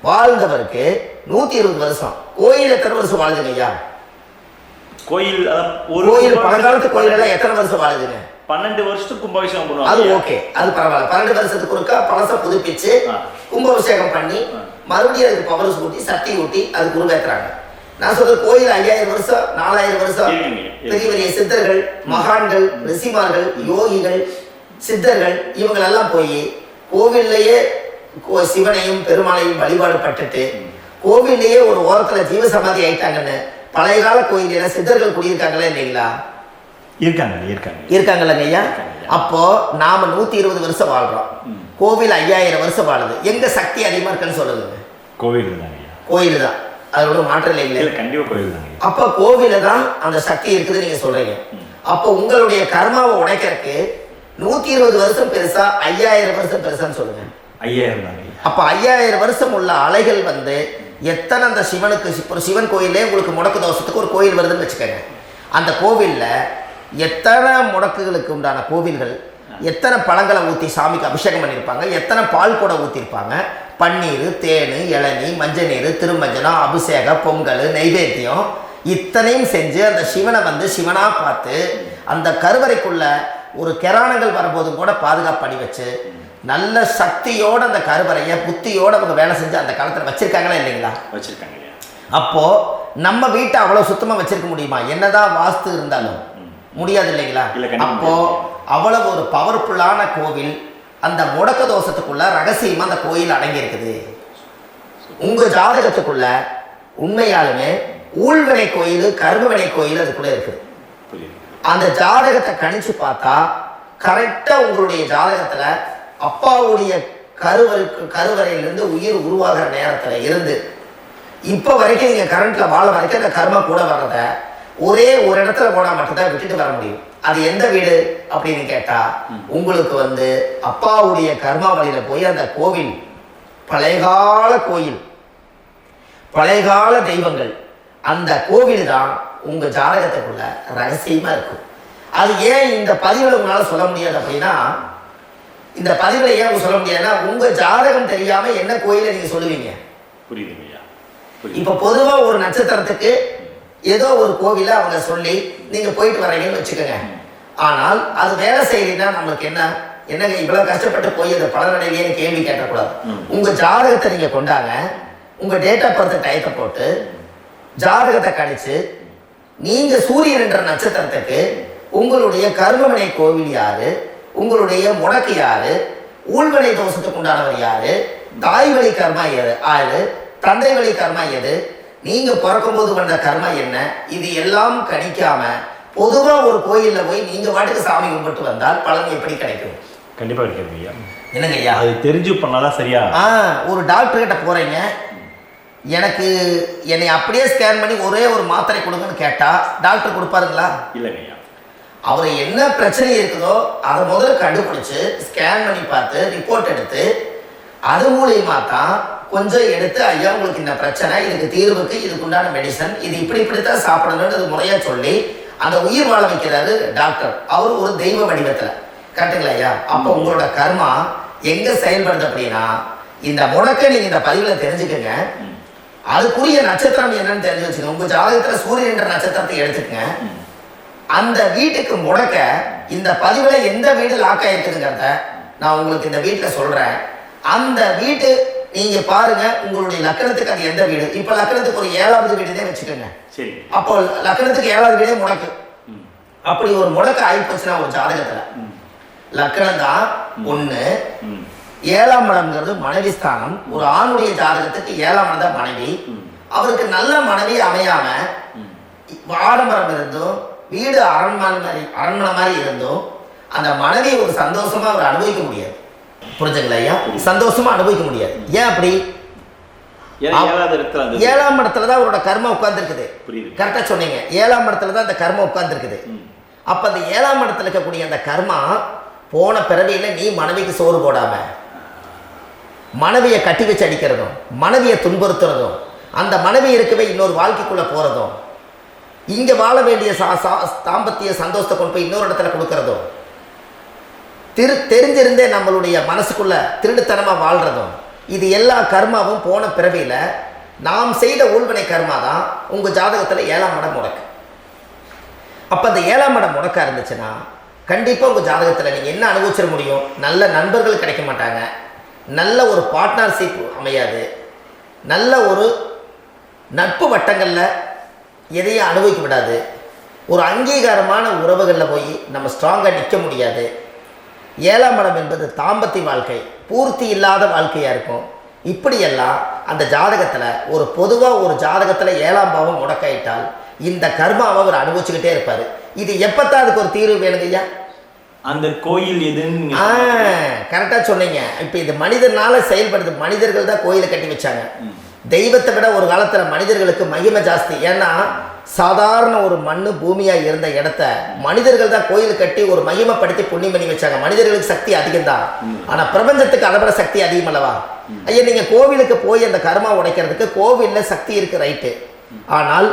வாழ்ந்தவருக்கு 120 வருஷம். கோயில் எத்தனை வருஷம் வாழ்ந்துங்க ஐயா? கோயில் ஒரு கோயில் பழங்காலத்து கோயில் எல்லாம் எத்தனை வருஷம் வாழுதுங்க? 12 வருஷத்துக்கு கும்பாபிஷேகம் பண்ணுவாங்க. அது ஓகே, அது பரவாயில்ல. 12 வருஷத்துக்கு ஒருக்கா பழச புதுப்பிச்சு கும்பாபிஷேகம் பண்ணி மறுபடியும் அதுக்கு பவர் ஊட்டி சக்தி ஊட்டி அதுக்கு உருவேற்றுறாங்க. நான் சொல்றது கோயில் 5000 வருஷம் 4000 வருஷம் பெரிய பெரிய சித்தர்கள், மகான்கள், ரிஷிமார்கள், யோகிகள், சித்தர்கள் இவங்களெல்லாம் போய் கோவில்லையே சிவனையும் பெருமாளையும் வழிபாடு பட்டுட்டு கோவில்லையே ஒரு ஓரத்துல ஜீவசமாதி ஆயிட்டாங்கன்னு பழைய கால கோயில சித்தர்கள் குடியிருக்காங்களா இல்லைங்களா? இருக்காங்கல்லங்க ஐயா. அப்போ நாம 120 வருஷம் வாழ்றோம், கோவில் 5000 வருஷம் வாழுது. எங்க சக்தி அதிகமா இருக்குன்னு சொல்லுங்க? கோயில் தான், அதோட மாற்றம் இல்லைங்களே. அப்ப கோவில தான் அந்த சக்தி இருக்குது நீங்க சொல்றீங்க. அப்போ உங்களுடைய கர்மாவை உடைக்கிறதுக்கு 120 வருஷம் பெருசா 5000 வருஷம் பெருசான்னு சொல்லுங்க? 5000 தான். அப்ப 5000 வருஷம் உள்ள அலைகள் வந்து எத்தனை அந்த சிவனுக்கு ஒரு சிவன் கோயிலே உங்களுக்கு முடக்கு தோஷத்துக்கு ஒரு கோயில் வருதுன்னு வச்சுக்கோங்க. அந்த கோவில்ல எத்தனை முடக்குகளுக்கு உண்டான கோவில்கள், எத்தனை பழங்களை ஊற்றி சாமிக்கு அபிஷேகம் பண்ணியிருப்பாங்க, எத்தனை பால் கூட ஊற்றிருப்பாங்க, பன்னீர், தேன், இளநீ, மஞ்சள் நீர், திருமஞ்சனம், அபிஷேகம், பொங்கல், நைவேத்தியம் இத்தனையும் செஞ்சு அந்த சிவனை வந்து சிவனாக பார்த்து அந்த கருவறைக்குள்ள ஒரு கிராணங்கள் வரும்போதும் கூட பாதுகாப்பு பண்ணி வச்சு நல்ல சக்தியோட அந்த கருவறையை புத்தியோட அவங்க வேலை செஞ்சு அந்த காலத்தில் வச்சிருக்காங்களா இல்லைங்களா? வச்சிருக்காங்க. அப்போ நம்ம வீட்டை அவ்வளோ சுத்தமாக வச்சிருக்க முடியுமா? என்னதான் வாஸ்து இருந்தாலும் முடியாது இல்லைங்களா? அப்போ அவ்வளவு ஒரு பவர்ஃபுல்லான கோவில் அந்த முடக்க தோஷத்துக்குள்ள ரகசியமா அந்த கோயில் அடங்கி இருக்குது. உங்க ஜாதகத்துக்குள்ள உண்மையாலுமே ஊழ்வினை கோயில், கர்மவினை கோயில் அதுக்குள்ள இருக்குது. அந்த ஜாதகத்தை கணிச்சு பார்த்தா கரெக்டா உங்களுடைய ஜாதகத்துல அப்பாவுடைய கருவறையிலிருந்து உயிர் உருவாகிற நேரத்துல இருந்து இப்ப வரைக்கும் நீங்க கரண்ட்ல வாழ வரைக்கும் அந்த கர்ம கூட வர்றத ஒரே ஒரு இடத்துல போனா மட்டும்தான் விட்டுட்டு வர முடியும். அது எந்த வீடு அப்படின்னு கேட்டா உங்களுக்கு வந்து அப்பாவுடைய கர்மாவளியில போய் அந்த கோவில், பழையகால கோயில், பழையகால தெய்வங்கள், அந்த கோவில் தான் உங்க ஜாதகத்துக்குள்ள ரகசியமா இருக்கும். அது ஏன் இந்த பதிவுல உங்களால சொல்ல முடியாது அப்படின்னா, இந்த பதிவுல ஏன் சொல்ல முடியாதுன்னா உங்க ஜாதகம் தெரியாம என்ன கோயிலை நீங்க சொல்லுவீங்க? புரியுதுங்கய்யா. இப்ப பொதுவா ஒரு நட்சத்திரத்துக்கு ஏதோ ஒரு கோவில அவங்க சொல்லி நீங்க போயிட்டு வரீங்கன்னு வச்சுக்கோங்க. ஆனால் அது வேலை செய்யலைன்னா நம்மளுக்கு என்னங்க இவ்வளவு கஷ்டப்பட்டு போய் அந்த பலனடையிலேயே கேள்வி கேட்கக்கூடாது. உங்க ஜாதகத்தை நீங்க கொண்டாங்க, உங்க டேட் ஆஃப் பர்த் டயத்தை போட்டு ஜாதகத்தை கணிச்சு நீங்க சூரியன் என்ற நட்சத்திரத்துக்கு உங்களுடைய கர்மவினை கோவில் யாரு, உங்களுடைய முடக்கு யாரு, ஊழ்வினை தோஷத்துக்கு உண்டானவர் யாரு, தாய் வழி கர்மா யாரு, தந்தை வழி கர்மா எது, நீங்க பிறக்கும் போது வந்த கர்மா என்ன, இது எல்லாம் கணிக்காம பொதுவா ஒரு கோயில்ல போய் நீங்க வாட்டுக்கு சாமி கும்பிட்டு வந்தால் பலன் எப்படி கிடைக்கும்? கண்டிப்பா கிடைக்கும் ஐயா. என்னங்க ஐயா, அது தெரிஞ்சு பண்ணாதான் சரியா? ஒரு டாக்டர் கிட்ட போறீங்க, எனக்கு என்னை அப்படியே ஸ்கேன் பண்ணி ஒரே ஒரு மாத்திரை கொடுங்கன்னு கேட்டா டாக்டர் கொடுப்பாருங்களா? இல்லைங்க ஐயா. அவர் என்ன பிரச்சனை இருக்குதோ அதை முதல்ல கண்டுபிடிச்சு ஸ்கேன் பண்ணி பார்த்து ரிப்போர்ட் எடுத்து அது மூலியமா தான் கொஞ்சம் எடுத்து ஐயா உங்களுக்கு இந்த பிரச்சனை, இதுக்கு தீர்வுக்கு இதுக்குண்டான மெடிசன், இது இப்படித்தான் சாப்பிடணும்னு முறையா சொல்லி அந்த உயிர் வாழ வைக்கிறாரு டாக்டர். அவர் ஒரு தெய்வ வடிவத்துல. கரெக்டுங்களா ஐயா? அப்போ உங்களோட கர்மா எங்க செயல்படுது அப்படின்னா இந்த முடக்க நீங்க இந்த பதிவுல தெரிஞ்சுக்கங்க. அதுக்குரிய நட்சத்திரம் என்னன்னு தெரிஞ்சு வச்சுக்கோங்க. உங்க ஜாதகத்துல சூரியன் என்ற நட்சத்திரத்தை எடுத்துக்கங்க. அந்த வீட்டுக்கு முடக்க இந்த பதிவுல எந்த வீடு லாக் ஆயிருக்குதுங்கிறத நான் உங்களுக்கு இந்த வீட்டுல சொல்றேன். அந்த வீட்டு நீங்க பாருங்க, உங்களுடைய லக்கணத்துக்கு அது எந்த வீடு. இப்ப லக்கணத்துக்கு ஒரு 7வது வீடுனே வச்சுக்கோங்க. அப்போ லக்கணத்துக்கு 7வது வீடே முடக்கு. அப்படி ஒரு முடக்க ஆயிப்போச்சுன்னா ஒரு ஜாதகத்துல லக்கணம் தான் 1, 7ஆம் இடம்ங்கிறது மனைவி ஸ்தானம். ஒரு ஆணுடைய ஜாதகத்துக்கு 7ஆம் இடம் தான் மனைவி. அவருக்கு நல்ல மனைவி அமையாம ஆடம்பரம் இருந்தும் வீடு அரண்மனை மாதிரி இருந்தும் அந்த மனைவி ஒரு சந்தோஷமா அவர் அனுபவிக்க முடியாது. புரிஞ்சுங்களா ஐயா? சந்தோஷமா அனுபவிக்க முடியாது. ஏன் அப்படி? 7ஆம் இடத்துல தான் அவரோட கர்மம் உட்கார்ந்து இருக்குது. கரெக்டா சொன்னீங்க. 7ஆம் இடத்துல தான் அந்த கர்மம் உட்கார்ந்து இருக்குது. அப்ப அந்த 7ஆம் இடத்துல இருக்கக்கூடிய அந்த கர்மா போன பிறவியில நீ மனைவிக்கு சோறு போடாம மனைவியை கட்டி வச்சு அடிக்கிறதும், மனைவியை துன்புறுத்துறதும், அந்த மனைவி இருக்கவே இன்னொரு வாழ்க்கைக்குள்ள போறதும், இங்க வாழ வேண்டிய தாம்பத்திய சந்தோஷத்தை கொண்டு போய் இன்னொரு இடத்துல கொடுக்கறதும், தெரிஞ்சிருந்தே நம்மளுடைய மனசுக்குள்ள திருடுத்தனமா வாழ்றதும், இது எல்லா கர்மாவும் போன பிறவியில நாம் செய்த ஊழ்வினை கர்மா தான் உங்க ஜாதகத்துல 7ஆம் இடம் முடக்கு. அப்போ அந்த 7ஆம் இடம் முடக்கா இருந்துச்சுன்னா கண்டிப்பாக உங்கள் ஜாதகத்தில் நீங்கள் என்ன அனுபவிச்சிட முடியும்? நல்ல நண்பர்கள் கிடைக்க மாட்டாங்க, நல்ல ஒரு பார்ட்னர்ஷிப் அமையாது, நல்ல ஒரு நட்பு வட்டங்களில் எதையும் அனுபவிக்க விடாது, ஒரு அங்கீகாரமான உறவுகளில் போய் நம்ம ஸ்ட்ராங்காக நிற்க முடியாது. 7ஆம் இடம் என்பது தாம்பத்திய வாழ்க்கை, பூர்த்தி இல்லாத வாழ்க்கையாக இருக்கும். இப்படியெல்லாம் அந்த ஜாதகத்தில் ஒரு பொதுவாக ஒரு ஜாதகத்தில் 7ஆம் பாவம் முடக்காயிட்டால் இந்த கர்மாவை அவர் அனுபவிச்சுக்கிட்டே இருப்பார். இது எப்பத்தான் அதுக்கு ஒரு தீர்வு வேணுங்க ஐயா? அந்த கோயில் எதுன்னு கரெக்டாக சொன்னீங்க. இப்போ இது மனிதனால செயல்படுது. மனிதர்கள் தான் கோயிலை கட்டி வச்சாங்க. தெய்வத்தை விட ஒரு காலத்தில் மனிதர்களுக்கு மகிமை ஜாஸ்தி. ஏன்னா சாதாரண ஒரு மண்ணு பூமியாக இருந்த இடத்த மனிதர்கள் தான் கோயில் கட்டி ஒரு மகிமைப்படுத்தி புண்ணியம் பண்ணி வச்சாங்க. மனிதர்களுக்கு சக்தி அதிகம்தான், ஆனால் பிரபஞ்சத்துக்கு அதை விட சக்தி அதிகம் அல்லவா? ஐயா, நீங்கள் கோவிலுக்கு போய் அந்த கர்மா உடைக்கிறதுக்கு கோவிலில் சக்தி இருக்குது, ரைட்டு. ஆனால்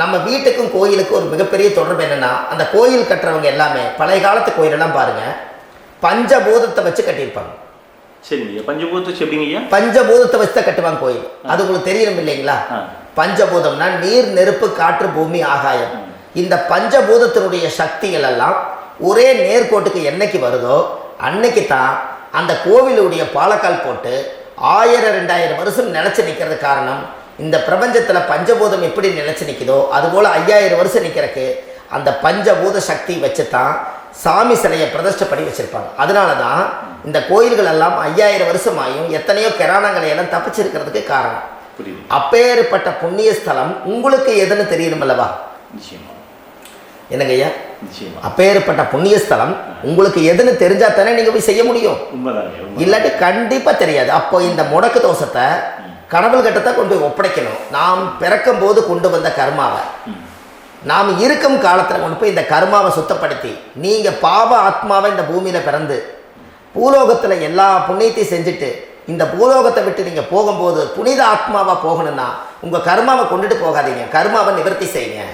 நம்ம வீட்டுக்கும் கோயிலுக்கும் ஒரு மிகப்பெரிய தொடர்பு என்னென்னா, அந்த கோயில் கட்டுறவங்க எல்லாமே பழைய காலத்து கோயிலெல்லாம் பாருங்கள், பஞ்சபூதத்தை வச்சு கட்டியிருப்பாங்க. சரிங்க. பஞ்சபூதத்தை எப்படிங்க? பஞ்சபூதத்தை வச்சு தான் கட்டுவாங்க கோயில். அது உங்களுக்கு தெரியணும் இல்லைங்களா? பஞ்சபூதம்னா நீர், நெருப்பு, காற்று, பூமி, ஆகாயம். இந்த பஞ்சபூதத்தினுடைய சக்திகள் எல்லாம் ஒரே நேர்கோட்டுக்கு என்னைக்கு வருதோ அன்னைக்கு தான் அந்த கோவிலுடைய பாலக்கால் போட்டு 1000-2000 வருஷம் நிலச்சி நிற்கிறது. காரணம், இந்த பிரபஞ்சத்தில் பஞ்சபூதம் எப்படி நிலச்சி நிற்குதோ அதுபோல் 5000 வருஷம் நிற்கிறதுக்கு அந்த பஞ்சபூத சக்தி வச்சு தான் சாமி சிலையை பிரதிஷ்டை பண்ணி வச்சுருப்பாங்க. அதனால தான் இந்த கோயில்கள் எல்லாம் 5000 வருஷமாயும் எத்தனையோ கிராணங்களை எல்லாம் தப்பிச்சிருக்கிறதுக்கு காரணம். அப்பேற்பட்ட புண்ணிய ஸ்தலம் உங்களுக்கு எதுன்னு தெரியணும் அல்லவா? என்னங்க ஐயா? அப்பேற்பட்ட புண்ணிய ஸ்தலம் உங்களுக்கு எதுன்னு தெரிஞ்சா தானே நீங்க போய் செய்ய முடியும். இல்லாட்டி கண்டிப்பா தெரியாது. அப்போ இந்த முடக்கு தோஷத்தை கடவுள் கிட்டத்தை கொண்டு போய் ஒப்படைக்கணும். நாம் பிறக்கும் போது கொண்டு வந்த கர்மாவை நாம் இருக்கும் காலத்தில் கொண்டு போய் இந்த கர்மாவை சுத்தப்படுத்தி நீங்கள் பாவ ஆத்மாவை இந்த பூமியில் பிறந்து பூலோகத்தில் எல்லா புண்ணியத்தையும் செஞ்சுட்டு இந்த பூலோகத்தை விட்டு நீங்கள் போகும்போது புனித ஆத்மாவாக போகணும்னா உங்கள் கர்மாவை கொண்டுட்டு போகாதீங்க, கர்மாவை நிவர்த்தி செய்யுங்க.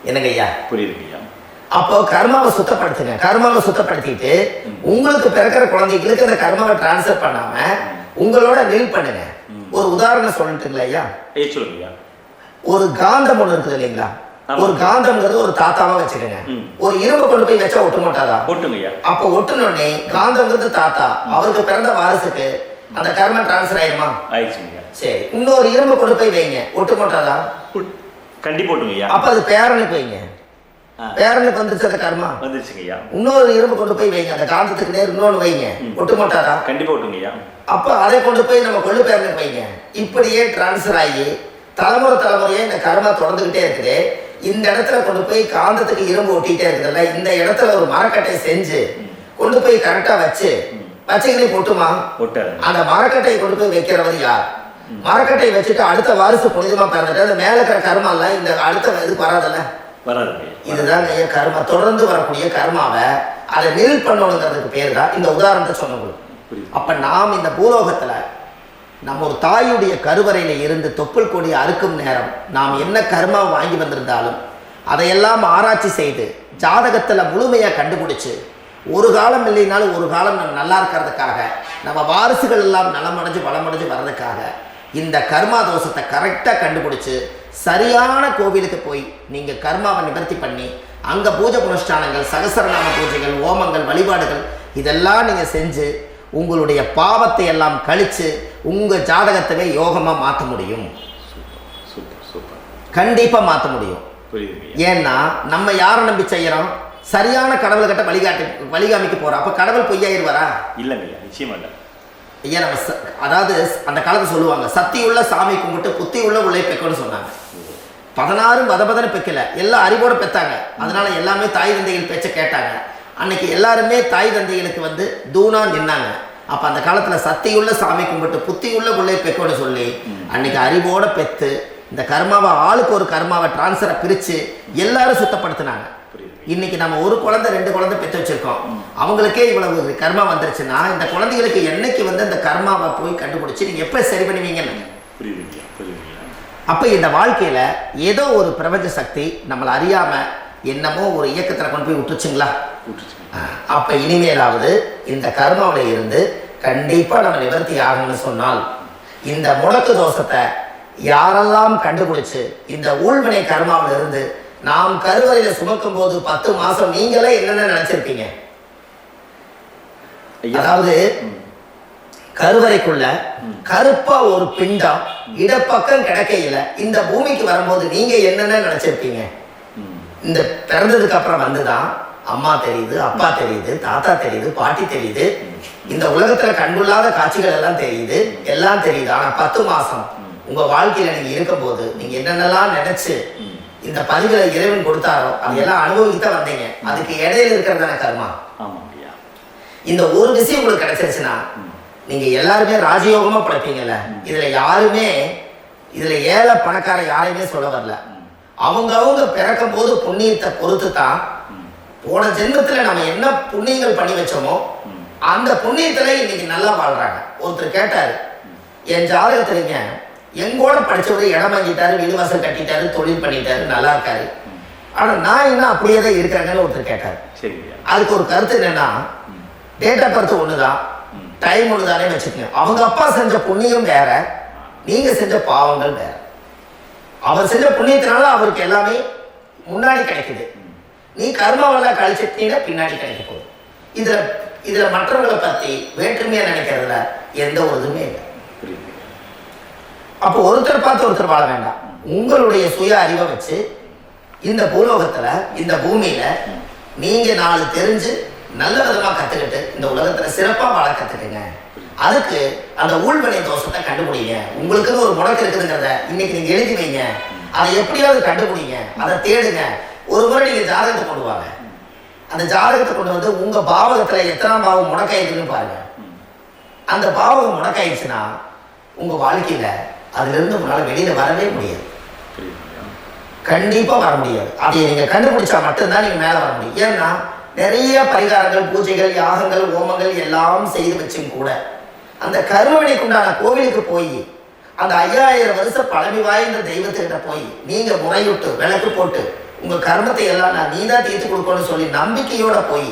என்னங்க ஐயா? புரியுதுங்க ஐயா. அப்போ கர்மாவை சுத்தப்படுத்துங்க. கர்மாவை சுத்தப்படுத்திட்டு உங்களுக்கு பிறக்கிற குழந்தைகளுக்கு அந்த கர்மாவை டிரான்ஸ்ஃபர் பண்ணாம உங்களோட நில் பண்ணுங்க. ஒரு உதாரணம் சொல்லிட்டுங்களா ஐயா? சொல்லுங்க. ஒரு காந்தம் ஒன்று இருக்குது இல்லைங்களா? ஒரு காந்தம்ங்கிறது ஒரு தாத்தாவா வச்சுக்கோங்க. ஒரு இரும்பு கொண்டு போய் வச்சா ஒட்டு மாட்டாதா? ஒட்டுங்கய்யா. அப்போ ஒட்டுனோடனே காந்தம்ங்கிறது தாத்தா, அவருக்கு பிறந்த வாரிசுக்கு அந்த கர்மா டிரான்ஸ்ஃபர் ஆயிடுமா? ஆயிடுச்சுங்க. சரி, இன்னொரு இரும்பு கொண்டு போய் வைங்க, ஒட்டு மாட்டாதா? கண்டிப்பா ஒட்டுங்கய்யா. அப்ப அது பேரனுக்கு வைங்க, பேரனுக்கு வந்துருச்சு அந்த கர்மா, வந்துருச்சுங்கய்யா. இன்னொரு இரும்பு கொண்டு போய் வைங்க, அந்த காந்தத்துக்கு நேர் இன்னொன்று வைங்க, ஒட்டு மாட்டாதா? கண்டிப்பா ஒட்டுங்கய்யா. அப்ப அதை கொண்டு போய் நம்ம கொள்ளு பேரனுக்கு வைங்க. இப்படியே டிரான்ஸ்ஃபர் ஆகி தலைமுறை தலைமுறையே இந்த கர்மா தொடர்ந்துகிட்டே இருக்குது. இந்த இடத்துல கொண்டு போய் காந்தத்துக்கு இரும்பு ஒட்டிகிட்டே இருக்குதுல்ல, இந்த இடத்துல ஒரு மரக்கட்டை செஞ்சு கொண்டு போய் கரெக்டா வச்சுக்கிட்டே போட்டுமா? அந்த மரக்கட்டையை கொண்டு போய் வைக்கிறவர் யார்? மரக்கட்டையை வச்சுட்டு அடுத்த வாரிசு புனிதமா பிறந்துட்டு அந்த மேல இருக்கிற கர்மா எல்லாம் இந்த அடுத்த இது வராதுல்ல, வராது. இதுதான் கர்மா, தொடர்ந்து வரக்கூடிய கர்மாவை அதை நில் பண்ணணுங்கிறதுக்கு பேர் தான் இந்த உதாரணத்தை சொன்னவங்களுக்கு. அப்ப நாம் இந்த பூலோகத்துல நம்ம ஒரு தாயுடைய கருவறையில் இருந்து தொப்புள் கொடி அறுக்கும் நேரம் நாம் என்ன கர்மாவை வாங்கி வந்திருந்தாலும் அதையெல்லாம் ஆராய்ச்சி செய்து ஜாதகத்தில் முழுமையாக கண்டுபிடிச்சு ஒரு காலம் இல்லைனாலும் ஒரு காலம் நம்ம நல்லா இருக்கிறதுக்காக நம்ம வாரிசுகள் எல்லாம் நலமடைஞ்சு வளமடைஞ்சு வர்றதுக்காக இந்த கர்மா தோஷத்தை கரெக்டாக கண்டுபிடிச்சு சரியான கோவிலுக்கு போய் நீங்கள் கர்மாவை நிவர்த்தி பண்ணி அங்கே பூஜை புனஸ்தானங்கள், சகசரநாம பூஜைகள், ஓமங்கள், வழிபாடுகள் இதெல்லாம் நீங்கள் செஞ்சு உங்களுடைய பாவத்தை எல்லாம் கழித்து உங்கள் ஜாதகத்தவே யோகமாக மாற்ற முடியும். கண்டிப்பாக மாற்ற முடியும். ஏன்னா நம்ம யாரை நம்பி செய்கிறோம்? சரியான கடவுள்கிட்ட வழிகாமிக்க போகிறோம். அப்போ கடவுள் பொய்யாயிருவாரா? இல்லைங்க, நிச்சயமா இல்லை. ஐயா, நம்ம அதாவது அந்த காலத்தை சொல்லுவாங்க, சக்தியுள்ள சாமி கும்பிட்டு புத்தி உள்ள உள்ளே பெக்கணும்னு சொன்னாங்க. 16 வதபதனை பெக்கல, எல்லாம் அறிவோட பெற்றாங்க. அதனால எல்லாமே தாய் தந்தைகள் பேச்சை கேட்டாங்க. அன்னைக்கு எல்லாருமே தாய் தந்தைகளுக்கு தூணா நின்னாங்க. அப்போ அந்த காலத்தில் சக்தியுள்ள சாமி கும்பிட்டு புத்தியுள்ள உள்ளே பெக்கோன்னு சொல்லி அன்னைக்கு அறிவோட பெற்று இந்த கர்மாவை ஆளுக்கு ஒரு கர்மாவை டிரான்ஸ்ஃபரை பிரித்து எல்லாரும் சுத்தப்படுத்தினாங்க. இன்னைக்கு நம்ம ஒரு குழந்தை 2 குழந்தை பெற்று வச்சிருக்கோம். அவங்களுக்கே இவ்வளவு கர்மா வந்துருச்சுன்னா இந்த குழந்தைகளுக்கு என்னைக்கு இந்த கர்மாவை போய் கண்டுபிடிச்சி நீங்கள் எப்போ சரி பண்ணுவீங்கன்னு. அப்போ இந்த வாழ்க்கையில் ஏதோ ஒரு பிரபஞ்ச சக்தி நம்மளை அறியாமல் என்னமோ ஒரு இயக்கத்தில் கொண்டு போய் விட்டுருச்சுங்களா? அப்போ இனிமேலாவது இந்த கர்மாவில் இருந்து கண்டிப்பாக நம்ம நிவர்த்தி ஆகணும்னு சொன்னால் இந்த முடக்கு தோஷத்தை யாரெல்லாம் கண்டுபிடிச்சு இந்த ஊழ்வினை கர்மாவில் இருந்து நாம் கருவறையில சுமக்கும் போது 10 மாசம் நீங்களே என்னென்ன நினைச்சிருப்பீங்க? அதாவது கருவறைக்குள்ள கருப்பா ஒரு பிண்டம் இடப்பக்கம் கிடக்கையில இந்த பூமிக்கு வரும்போது நீங்க என்னென்ன நினைச்சிருப்பீங்க? இந்த பிறந்ததுக்கு அப்புறம் வந்துதான் அம்மா தெரியுது, அப்பா தெரியுது, தாத்தா தெரியுது, பாட்டி தெரியுது, இந்த உலகத்துல கண்டுள்ளாத காட்சிகள் எல்லாம் தெரியுது, எல்லாம் தெரியுது. ஆனா 10 மாசம் உங்க வாழ்க்கையில நீங்க இருக்கும் போது நீங்க என்னென்னலாம் நினைச்சு இந்த பதிவுகளை இறைவன் கொடுத்தாரோ அதெல்லாம் அனுபவிக்கத்தான் வந்தீங்க. அதுக்கு இடையில இருக்கிறதான கர்மா. இந்த ஒரு விஷயம் உங்களுக்கு கிடைச்சிருச்சுன்னா நீங்க எல்லாருமே ராஜயோகமா படைப்பீங்கல்ல. இதுல ஏழை பணக்கார யாரையுமே சொல்ல வரல. அவங்க பிறக்கும் போது புண்ணியத்தை பொறுத்து தான் போன ஜென்மத்துல நம்ம என்ன புண்ணியங்கள் பண்ணி வச்சோமோ அந்த புண்ணியத்துல இன்னைக்கு நல்லா வாழ்றாங்க. ஒருத்தர் கேட்டாரு, என் ஜாதகத்துலங்க எங்கூட படிச்சவரு இடம் வாங்கிட்டாரு, வீடு வாசல் கட்டிட்டாரு, தொழில் பண்ணிட்டாரு, நல்லா இருக்காரு, ஆனா நான் இன்னும் அப்படியே தான் இருக்காங்கன்னு ஒருத்தர் கேட்டாரு. அதுக்கு ஒரு கருத்து என்னன்னா, டேட் ஆஃப் பர்த் ஒண்ணுதான், டைம் ஒண்ணுதானே வச்சுக்கோங்க. அவங்க அப்பா செஞ்ச புண்ணியம் வேற, நீங்க செஞ்ச பாவங்கள் வேற. அவர் செஞ்ச புண்ணியத்தினால அவருக்கு எல்லாமே முன்னாடி கிடைக்குது. நீ கர்மாவெல்லாம் கழிச்சிட்டீங்கன்னா பின்னாடி கிடைக்க போகுது. இதுல மற்றவங்களை பத்தி வேற்றுமையா நினைக்கிறதுல எந்த ஒரு இதுவுமே இல்லை. அப்போ ஒருத்தர் பார்த்து ஒருத்தர் வாழ வேண்டாம். உங்களுடைய சுய அறிவை வச்சு இந்த பூலோகத்துல இந்த பூமியில நீங்க 4 தெரிஞ்சு நல்ல விதமா கத்துக்கிட்டு இந்த உலகத்துல சிறப்பா வாழ கத்துக்குங்க. அதுக்கு அந்த ஊழ்வினை தோஷத்தை கண்டுபிடிங்க. உங்களுக்குன்னு ஒரு முடக்கு இருக்குதுங்கிறத இன்னைக்கு நீங்க எழுதி வைங்க. அதை எப்படியாவது கண்டுபிடிங்க, அதை தேடுங்க. ஒரு முறை நீங்க ஜாதகத்தை கொண்டு வாங்க. அந்த ஜாதகத்தை கொண்டு வந்து உங்க பாவகத்துல எத்தனாம் பாவம் முடக்காயிருக்குன்னு பாருங்க. அந்த பாவகம் முடக்காயிடுச்சுன்னா உங்க வாழ்க்கையில அதுல இருந்து உங்களால வெளியில வரவே முடியாது. கண்டிப்பா வர முடியாது. அதை நீங்க கண்டுபிடிச்சா மட்டும்தான் நீங்க மேல வர முடியும். ஏன்னா நிறைய பரிகாரங்கள், பூஜைகள், யாகங்கள், ஹோமங்கள் எல்லாம் செய்து வச்சும் கூட அந்த கருவணைக்கு உண்டான கோவிலுக்கு போய் அந்த 5000 வருஷம் பழமை வாய்ந்த தெய்வத்துக்கிட்ட போய் நீங்க முறையிட்டு விளக்கு போட்டு உங்க கர்மத்தை எல்லாம் நான் நீதான் தீர்த்து கொடுக்கணும்னு சொல்லி நம்பிக்கையோட போய்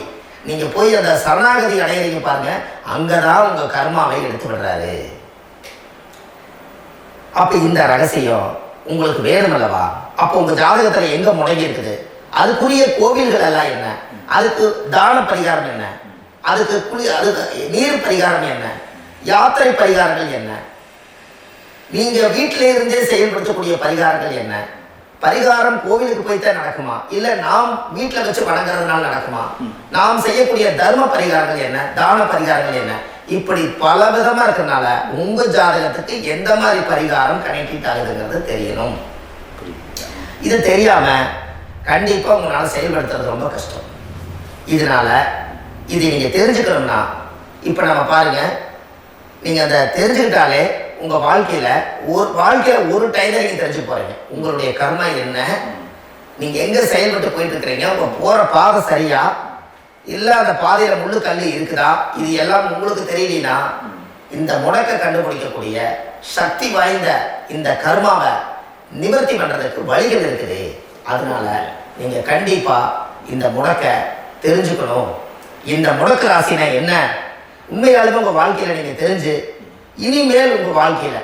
நீங்க போய் அந்த சரணாகதி அடையிறீங்க பாருங்க, அங்கதான் உங்க கர்மாவை எடுத்து விடுறாரு. அப்ப இந்த ரகசியம் உங்களுக்கு வேணும் அல்லவா? அப்போ உங்க ஜாதகத்துல எங்க முடங்கி இருக்குது, அதுக்குரிய கோவில்கள் எல்லாம் என்ன, அதுக்கு தான பரிகாரம் என்ன, அதுக்கு நீர் பரிகாரம் என்ன, யாத்திரை பரிகாரங்கள் என்ன, நீங்க வீட்டில இருந்தே செயல்படுத்தக்கூடிய பரிகாரங்கள் என்ன, பரிகாரம் கோவிலுக்கு போய்தான் நடக்குமா, இல்ல நாம் வீட்டில் வச்சு வணங்குறதுனால நடக்குமா, நாம் செய்யக்கூடிய தர்ம பரிகாரங்கள் என்ன, தான பரிகாரங்கள் என்ன, இப்படி பல விதமா இருக்கனால உங்க ஜாதகத்துக்கு எந்த மாதிரி பரிகாரம் கனெக்ட் ஆகுதுங்கிறது தெரியணும். இது தெரியாம கண்டிப்பா உங்களால செயல்படுத்துறது ரொம்ப கஷ்டம். இதனால இதை நீங்க தெரிஞ்சுக்கணும்னா இப்ப நம்ம பாருங்க, நீங்க அதை தெரிஞ்சுக்கிட்டாலே உங்க வாழ்க்கையில ஒரு டைம்ல நீங்க தெரிஞ்சு போறீங்க உங்களுடைய கர்மா என்ன, நீங்க எங்க செயல்பட்டு போயிட்டு இருக்கிறீங்க, உங்க போற பாதை சரியா இல்ல அந்த பாதையில முள்ளு கல்லு இருக்குதா, இது எல்லாம் உங்களுக்கு தெரியலனா இந்த முடக்க கண்டுபிடிக்கக்கூடிய சக்தி வாய்ந்த இந்த கர்மாவை நிவர்த்தி பண்றதுக்கு வழிகள் இருக்குது. அதனால நீங்க கண்டிப்பா இந்த முடக்க தெரிஞ்சுக்கணும். இந்த முடக்க ராசினா என்ன உண்மையாலுமே உங்க வாழ்க்கையில நீங்க தெரிஞ்சு இனிமேல் உங்க வாழ்க்கையில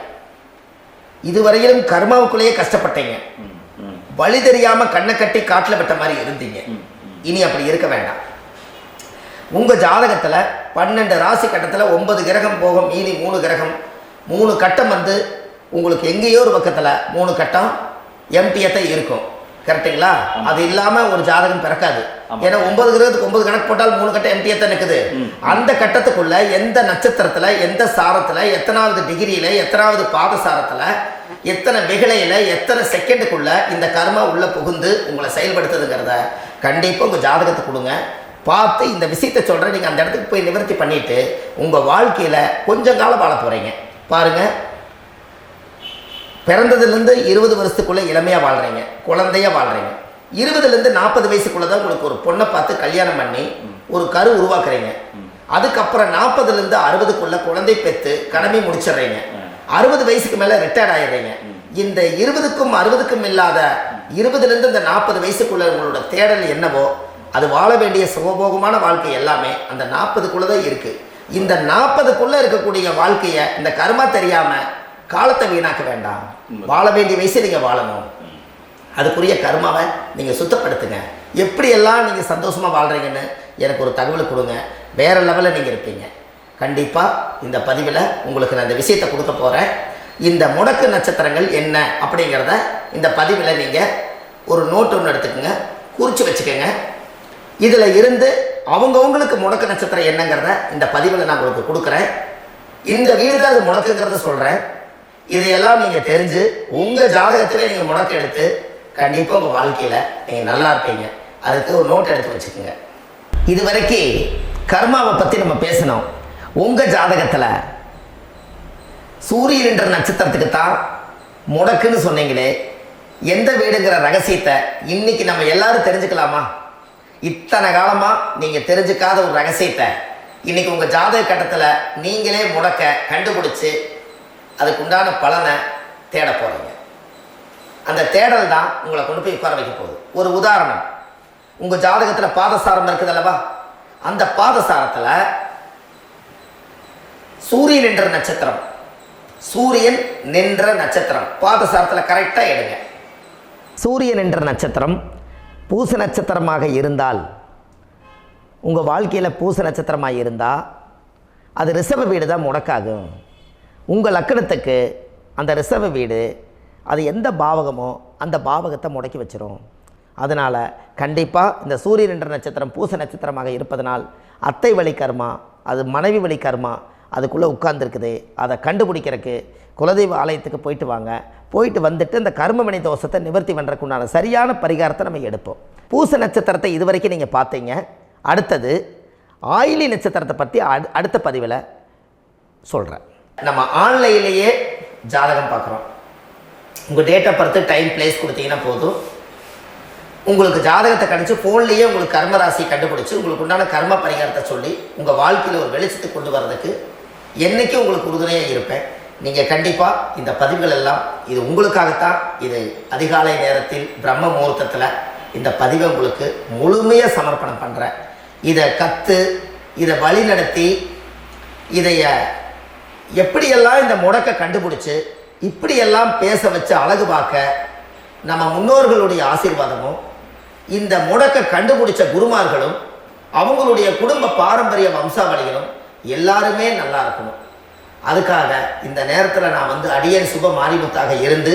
இதுவரையிலும் கர்மாவுக்குள்ளேயே கஷ்டப்பட்டீங்க, வழி தெரியாம கண்ணை கட்டி காட்டுல விட்ட மாதிரி இருந்தீங்க, இனி அப்படி இருக்க வேண்டாம். உங்க ஜாதகத்துல 12 ராசி கட்டத்துல 9 கிரகம் போகும், மீதி 3 கிரகம் 3 கட்டம் வந்து உங்களுக்கு எங்கேயோ ஒரு பக்கத்துல 3 கட்டம் எம்டியத்தான் இருக்கும். கரெக்டுங்களா? அது இல்லாம ஒரு ஜாதகம் பிறக்காது. ஏன்னா 9 கிரகத்துக்கு 9 கணக்கு போட்டால் 3 கட்டம் எம்டியத்தான் இருக்குது. அந்த கட்டத்துக்குள்ள எந்த நட்சத்திரத்துல, எந்த சாரத்துல, எத்தனாவது டிகிரியில, எத்தனாவது பாதசாரத்துல, எத்தனை வெகுளையில, எத்தனை செகண்டுக்குள்ள இந்த கர்மா உள்ள புகுந்து உங்களை செயல்படுத்துதுங்கிறத கண்டிப்பா உங்க ஜாதகத்தை கொடுங்க. பார்த்து இந்த விஷயத்தை சொல்கிறேன், நீங்கள் அந்த இடத்துக்கு போய் நிவர்த்தி பண்ணிவிட்டு உங்கள் வாழ்க்கையில் கொஞ்சம் காலம் வாழ போகிறீங்க. பாருங்கள், பிறந்ததுலேருந்து 20 வருஷத்துக்குள்ளே இளமையாக வாழ்கிறீங்க, குழந்தையாக வாழ்கிறீங்க. 20லேருந்து 40 வயசுக்குள்ளே தான் உங்களுக்கு ஒரு பொண்ணை பார்த்து கல்யாணம் பண்ணி ஒரு கரு உருவாக்குறீங்க. அதுக்கப்புறம் 40லேருந்து 60க்குள்ளே குழந்தை பெற்று கடமை முடிச்சிடுறீங்க. 60 வயசுக்கு மேலே ரிட்டையர்ட் ஆகிடுறீங்க. இந்த 20க்கும் 60க்கும் இல்லாத 20லேருந்து இந்த 40 வயசுக்குள்ளே உங்களோட தேடல் என்னவோ அது வாழ வேண்டிய சுகபோகமான வாழ்க்கை எல்லாமே அந்த 40க்குள்ள தான் இருக்கு. இந்த 40க்குள்ள இருக்கக்கூடிய வாழ்க்கையை இந்த கர்மா தெரியாம காலத்தை வீணாக்க வேண்டாம். வாழ வேண்டிய வயசு நீங்க வாழணும். அதுக்குரிய கர்மாவை நீங்கள் சுத்தப்படுத்துங்க. எப்படியெல்லாம் நீங்கள் சந்தோஷமாக வாழ்கிறீங்கன்னு எனக்கு ஒரு தகவல் கொடுங்க. வேறு லெவலில் நீங்கள் இருப்பீங்க. கண்டிப்பாக இந்த பதிவில் உங்களுக்கு நான் இந்த விஷயத்தை கொடுக்க போகிறேன். இந்த முடக்கு நட்சத்திரங்கள் என்ன அப்படிங்கிறத இந்த பதிவில் நீங்கள் ஒரு நோட்டு ஒன்று எடுத்துக்கோங்க, குறித்து வச்சுக்கோங்க. இதில் இருந்து அவங்கவுங்களுக்கு முடக்கு நட்சத்திரம் என்னங்கிறத இந்த பதிவில் நான் உங்களுக்கு கொடுக்குறேன். இந்த வீடு தான் அது முடக்குங்கிறத சொல்கிறேன். இதையெல்லாம் நீங்கள் தெரிஞ்சு உங்கள் ஜாதகத்திலே நீங்கள் முடக்கு எடுத்து கண்டிப்பாக உங்கள் வாழ்க்கையில் நீங்கள் நல்லா இருப்பீங்க. அதுக்கு ஒரு நோட் எடுத்து வச்சுக்கோங்க. இது வரைக்கும் கர்மாவை பற்றி நம்ம பேசணும். உங்கள் ஜாதகத்தில் சூரியன் என்ற நட்சத்திரத்துக்கு தான் முடக்குன்னு சொன்னீங்களே, எந்த வீடுங்கிற ரகசியத்தை இன்னைக்கு நம்ம எல்லாரும் தெரிஞ்சுக்கலாமா? இத்தனை காலமாக நீங்கள் தெரிஞ்சுக்காத ஒரு ரகசியத்தை இன்னைக்கு உங்கள் ஜாதக கட்டத்தில் நீங்களே முடக்க கண்டுபிடிச்சி அதுக்குண்டான பலனை தேட போகிறீங்க. அந்த தேடல் தான் உங்களை கொண்டு போய் உட்கார வைக்க போகுது. ஒரு உதாரணம், உங்கள் ஜாதகத்தில் பாதசாரம் இருக்குது அல்லவா? அந்த பாதசாரத்தில் சூரியன் என்ற நட்சத்திரம், சூரியன் நின்ற நட்சத்திரம் பாதசாரத்தில் கரெக்டாக எடுங்க. சூரியன் என்ற நட்சத்திரம் பூச நட்சத்திரமாக இருந்தால், உங்கள் வாழ்க்கையில் பூச நட்சத்திரமாக இருந்தால் அது ரிஷப வீடு தான் முடக்காகும். உங்கள் லக்கணத்துக்கு அந்த ரிஷப வீடு அது எந்த பாவகமோ அந்த பாவகத்தை முடக்கி வச்சிரும். அதனால் கண்டிப்பாக இந்த சூரியன் என்ற நட்சத்திரம் பூச நட்சத்திரமாக இருப்பதனால் அத்தை வழி கர்மா, அது மனைவி வழி கர்மா அதுக்குள்ளே உட்கார்ந்துருக்குது. அதை கண்டுபிடிக்கிறதுக்கு குலதெய்வ ஆலயத்துக்கு போயிட்டு வாங்க. போயிட்டு வந்துட்டு இந்த கர்மவினை தோஷத்தை நிவர்த்தி பண்ணுறதுக்குண்டான சரியான பரிகாரத்தை நம்ம எடுப்போம். பூச நட்சத்திரத்தை இது வரைக்கும் நீங்கள் பார்த்தீங்க. அடுத்தது ஆயிலி நட்சத்திரத்தை பற்றி அடுத்த பதிவில் சொல்கிறேன். நம்ம ஆன்லைன்லேயே ஜாதகம் பார்க்குறோம். உங்கள் date of birth, time, place கொடுத்தீங்கன்னா போதும். உங்களுக்கு ஜாதகத்தை கணிச்சு ஃபோன்லேயே உங்களுக்கு கர்மராசி கண்டுபிடிச்சி உங்களுக்கு உண்டான கர்ம பரிகாரத்தை சொல்லி உங்கள் வாழ்க்கையில் ஒரு வெளிச்சத்தை கொண்டு வர்றதுக்கு என்றைக்கும் உங்களுக்கு உறுதுணையாக இருப்பேன். நீங்கள் கண்டிப்பாக இந்த பதிவுகள் எல்லாம் இது உங்களுக்காகத்தான். இது அதிகாலை நேரத்தில் பிரம்ம முகூர்த்தத்தில் இந்த பதிவை உங்களுக்கு முழுமையாக சமர்ப்பணம் பண்ணுறேன். இதை கற்று இதை வழி நடத்தி இதைய எப்படியெல்லாம் இந்த முடக்கை கண்டுபிடிச்சி இப்படியெல்லாம் பேச வச்சு அழகு பார்க்க நம்ம முன்னோர்களுடைய ஆசீர்வாதமும் இந்த முடக்கை கண்டுபிடிச்ச குருமார்களும் அவங்களுடைய குடும்ப பாரம்பரிய வம்சாவளிகளும் எல்லாருமே நல்லா இருக்கணும். அதுக்காக இந்த நேரத்தில் நான் வந்து அடியன் சுப மாரிமுத்தாக இருந்து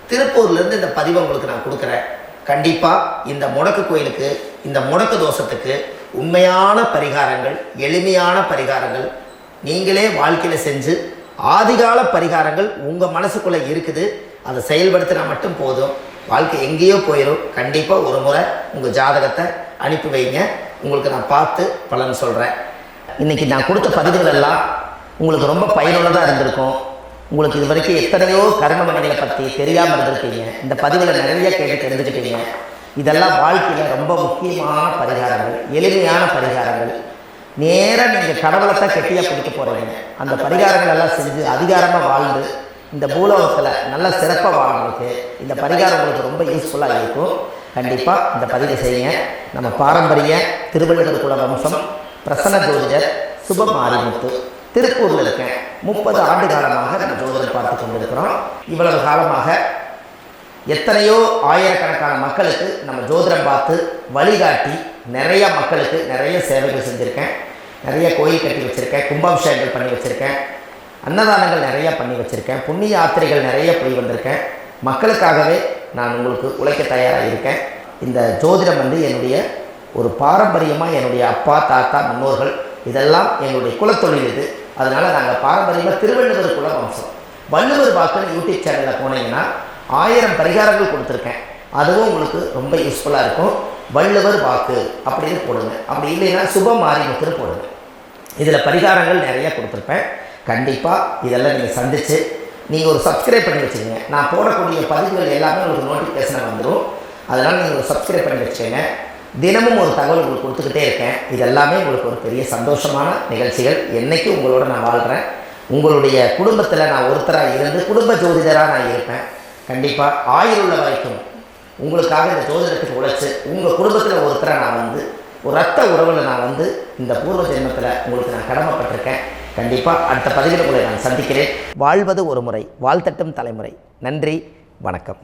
திருப்பூர்லேருந்து இந்த பதிவை உங்களுக்கு நான் கொடுக்குறேன். கண்டிப்பாக இந்த முடக்கு கோயிலுக்கு, இந்த முடக்கு தோஷத்துக்கு உண்மையான பரிகாரங்கள், எளிமையான பரிகாரங்கள் நீங்களே வாழ்க்கையில் செஞ்சு ஆதிகால பரிகாரங்கள் உங்கள் மனசுக்குள்ளே இருக்குது. அதை செயல்படுத்தினா மட்டும் போதும், வாழ்க்கை எங்கேயோ போயிடும். கண்டிப்பாக ஒரு முறை உங்கள் ஜாதகத்தை அனுப்பி வைங்க, உங்களுக்கு நான் பார்த்து பலன் சொல்கிறேன். இன்றைக்கி நான் கொடுத்த பதிவுகள் எல்லாம் உங்களுக்கு ரொம்ப பயனுள்ளதாக இருந்திருக்கும். உங்களுக்கு இது வரைக்கும் எத்தனையோ கர்ம வினைகளை பற்றி தெரியாமல் இருந்திருக்கீங்க. இந்த பதிவில் நிறைய கேட்டு தெரிஞ்சுக்கிட்டீங்க. இதெல்லாம் வாழ்க்கையில் ரொம்ப முக்கியமான பரிகாரங்கள், எளிமையான பரிகாரங்கள். நேராக நீங்கள் கடவுளைத்தான் கெட்டியாக பிடிக்க போகிறீங்க. அந்த பரிகாரங்கள் எல்லாம் செஞ்சு அதிகாரமாக வாழ்ந்து இந்த பூலோகத்தில் நல்ல சிறப்பாக வாழ்றதுக்கு இந்த பரிகாரம் உங்களுக்கு ரொம்ப யூஸ்ஃபுல்லாக இருக்கும். கண்டிப்பாக இந்த பதிவை செய்யுங்க. நம்ம பாரம்பரிய திருவள்ளுவர் குல வம்சம் பிரசன்ன ஜோதிடர் சுப மாரிமுத்து திருப்பூரில் இருக்கேன். 30 ஆண்டு காலமாக நம்ம ஜோதிடர் பார்த்து கொண்டிருக்கிறோம். இவ்வளவு காலமாக எத்தனையோ ஆயிரக்கணக்கான மக்களுக்கு நம்ம ஜோதிடம் பார்த்து வழிகாட்டி நிறைய மக்களுக்கு நிறைய சேவைகள் செஞ்சுருக்கேன். நிறைய கோயில் கட்டி வச்சுருக்கேன், கும்பாபிஷேகங்கள் பண்ணி வச்சுருக்கேன், அன்னதானங்கள் நிறையா பண்ணி வச்சுருக்கேன், புண்ணிய யாத்திரைகள் நிறைய போய் வந்திருக்கேன். மக்களுக்காகவே நான் உங்களுக்கு உழைக்க தயாராக இருக்கேன். இந்த ஜோதிடம் வந்து என்னுடைய ஒரு பாரம்பரியமாக என்னுடைய அப்பா தாத்தா முன்னோர்கள் இதெல்லாம் எங்களுடைய குலத்தொழில் இது. அதனால் நாங்கள் பாரம்பரியமாக திருவள்ளுவர் குல வம்சம். வள்ளுவர் வாக்குன்னு யூடியூப் சேனலில் போனீங்கன்னா 1000 பரிகாரங்கள் கொடுத்துருக்கேன். அதுவும் உங்களுக்கு ரொம்ப யூஸ்ஃபுல்லாக இருக்கும். வள்ளுவர் வாக்கு அப்படின்னு போடுங்க. அப்படி இல்லைன்னா சுப மாரிமுத்துன்னு போடுங்க. இதில் பரிகாரங்கள் நிறையா கொடுத்துருப்பேன். கண்டிப்பாக இதெல்லாம் நீங்கள் சந்தித்து நீங்கள் ஒரு சப்ஸ்கிரைப் பண்ணி வச்சுக்கோங்க. நான் போடக்கூடிய பதிவுகள் எல்லாமே உங்களுக்கு நோட்டிஃபிகேஷன் வந்துடும். அதனால் நீங்கள் ஒரு சப்ஸ்கிரைப் பண்ணி வச்சுக்கோங்க. தினமும் ஒரு தகவல் உங்களுக்கு கொடுத்துக்கிட்டே இருக்கேன். இது எல்லாமே உங்களுக்கு ஒரு பெரிய சந்தோஷமான நிகழ்ச்சிகள். என்றைக்கும் உங்களோட நான் வாழ்கிறேன். உங்களுடைய குடும்பத்தில் நான் ஒருத்தராக இருந்து குடும்ப ஜோதிடராக நான் இருப்பேன். கண்டிப்பாக ஆயுள் உள்ள வரைக்கும் உங்களுக்காக இந்த ஜோதிடத்துக்கு உழைச்சி உங்கள் குடும்பத்தில் ஒருத்தராக நான் வந்து ஒரு ரத்த உறவில் நான் வந்து இந்த பூர்வ ஜென்மத்தில் உங்களுக்கு நான் கடமைப்பட்டிருக்கேன். கண்டிப்பாக அடுத்த பதிவில் உங்களை நான் சந்திக்கிறேன். வாழ்வது ஒரு முறை, வாழ்த்தட்டும் தலைமுறை. நன்றி, வணக்கம்.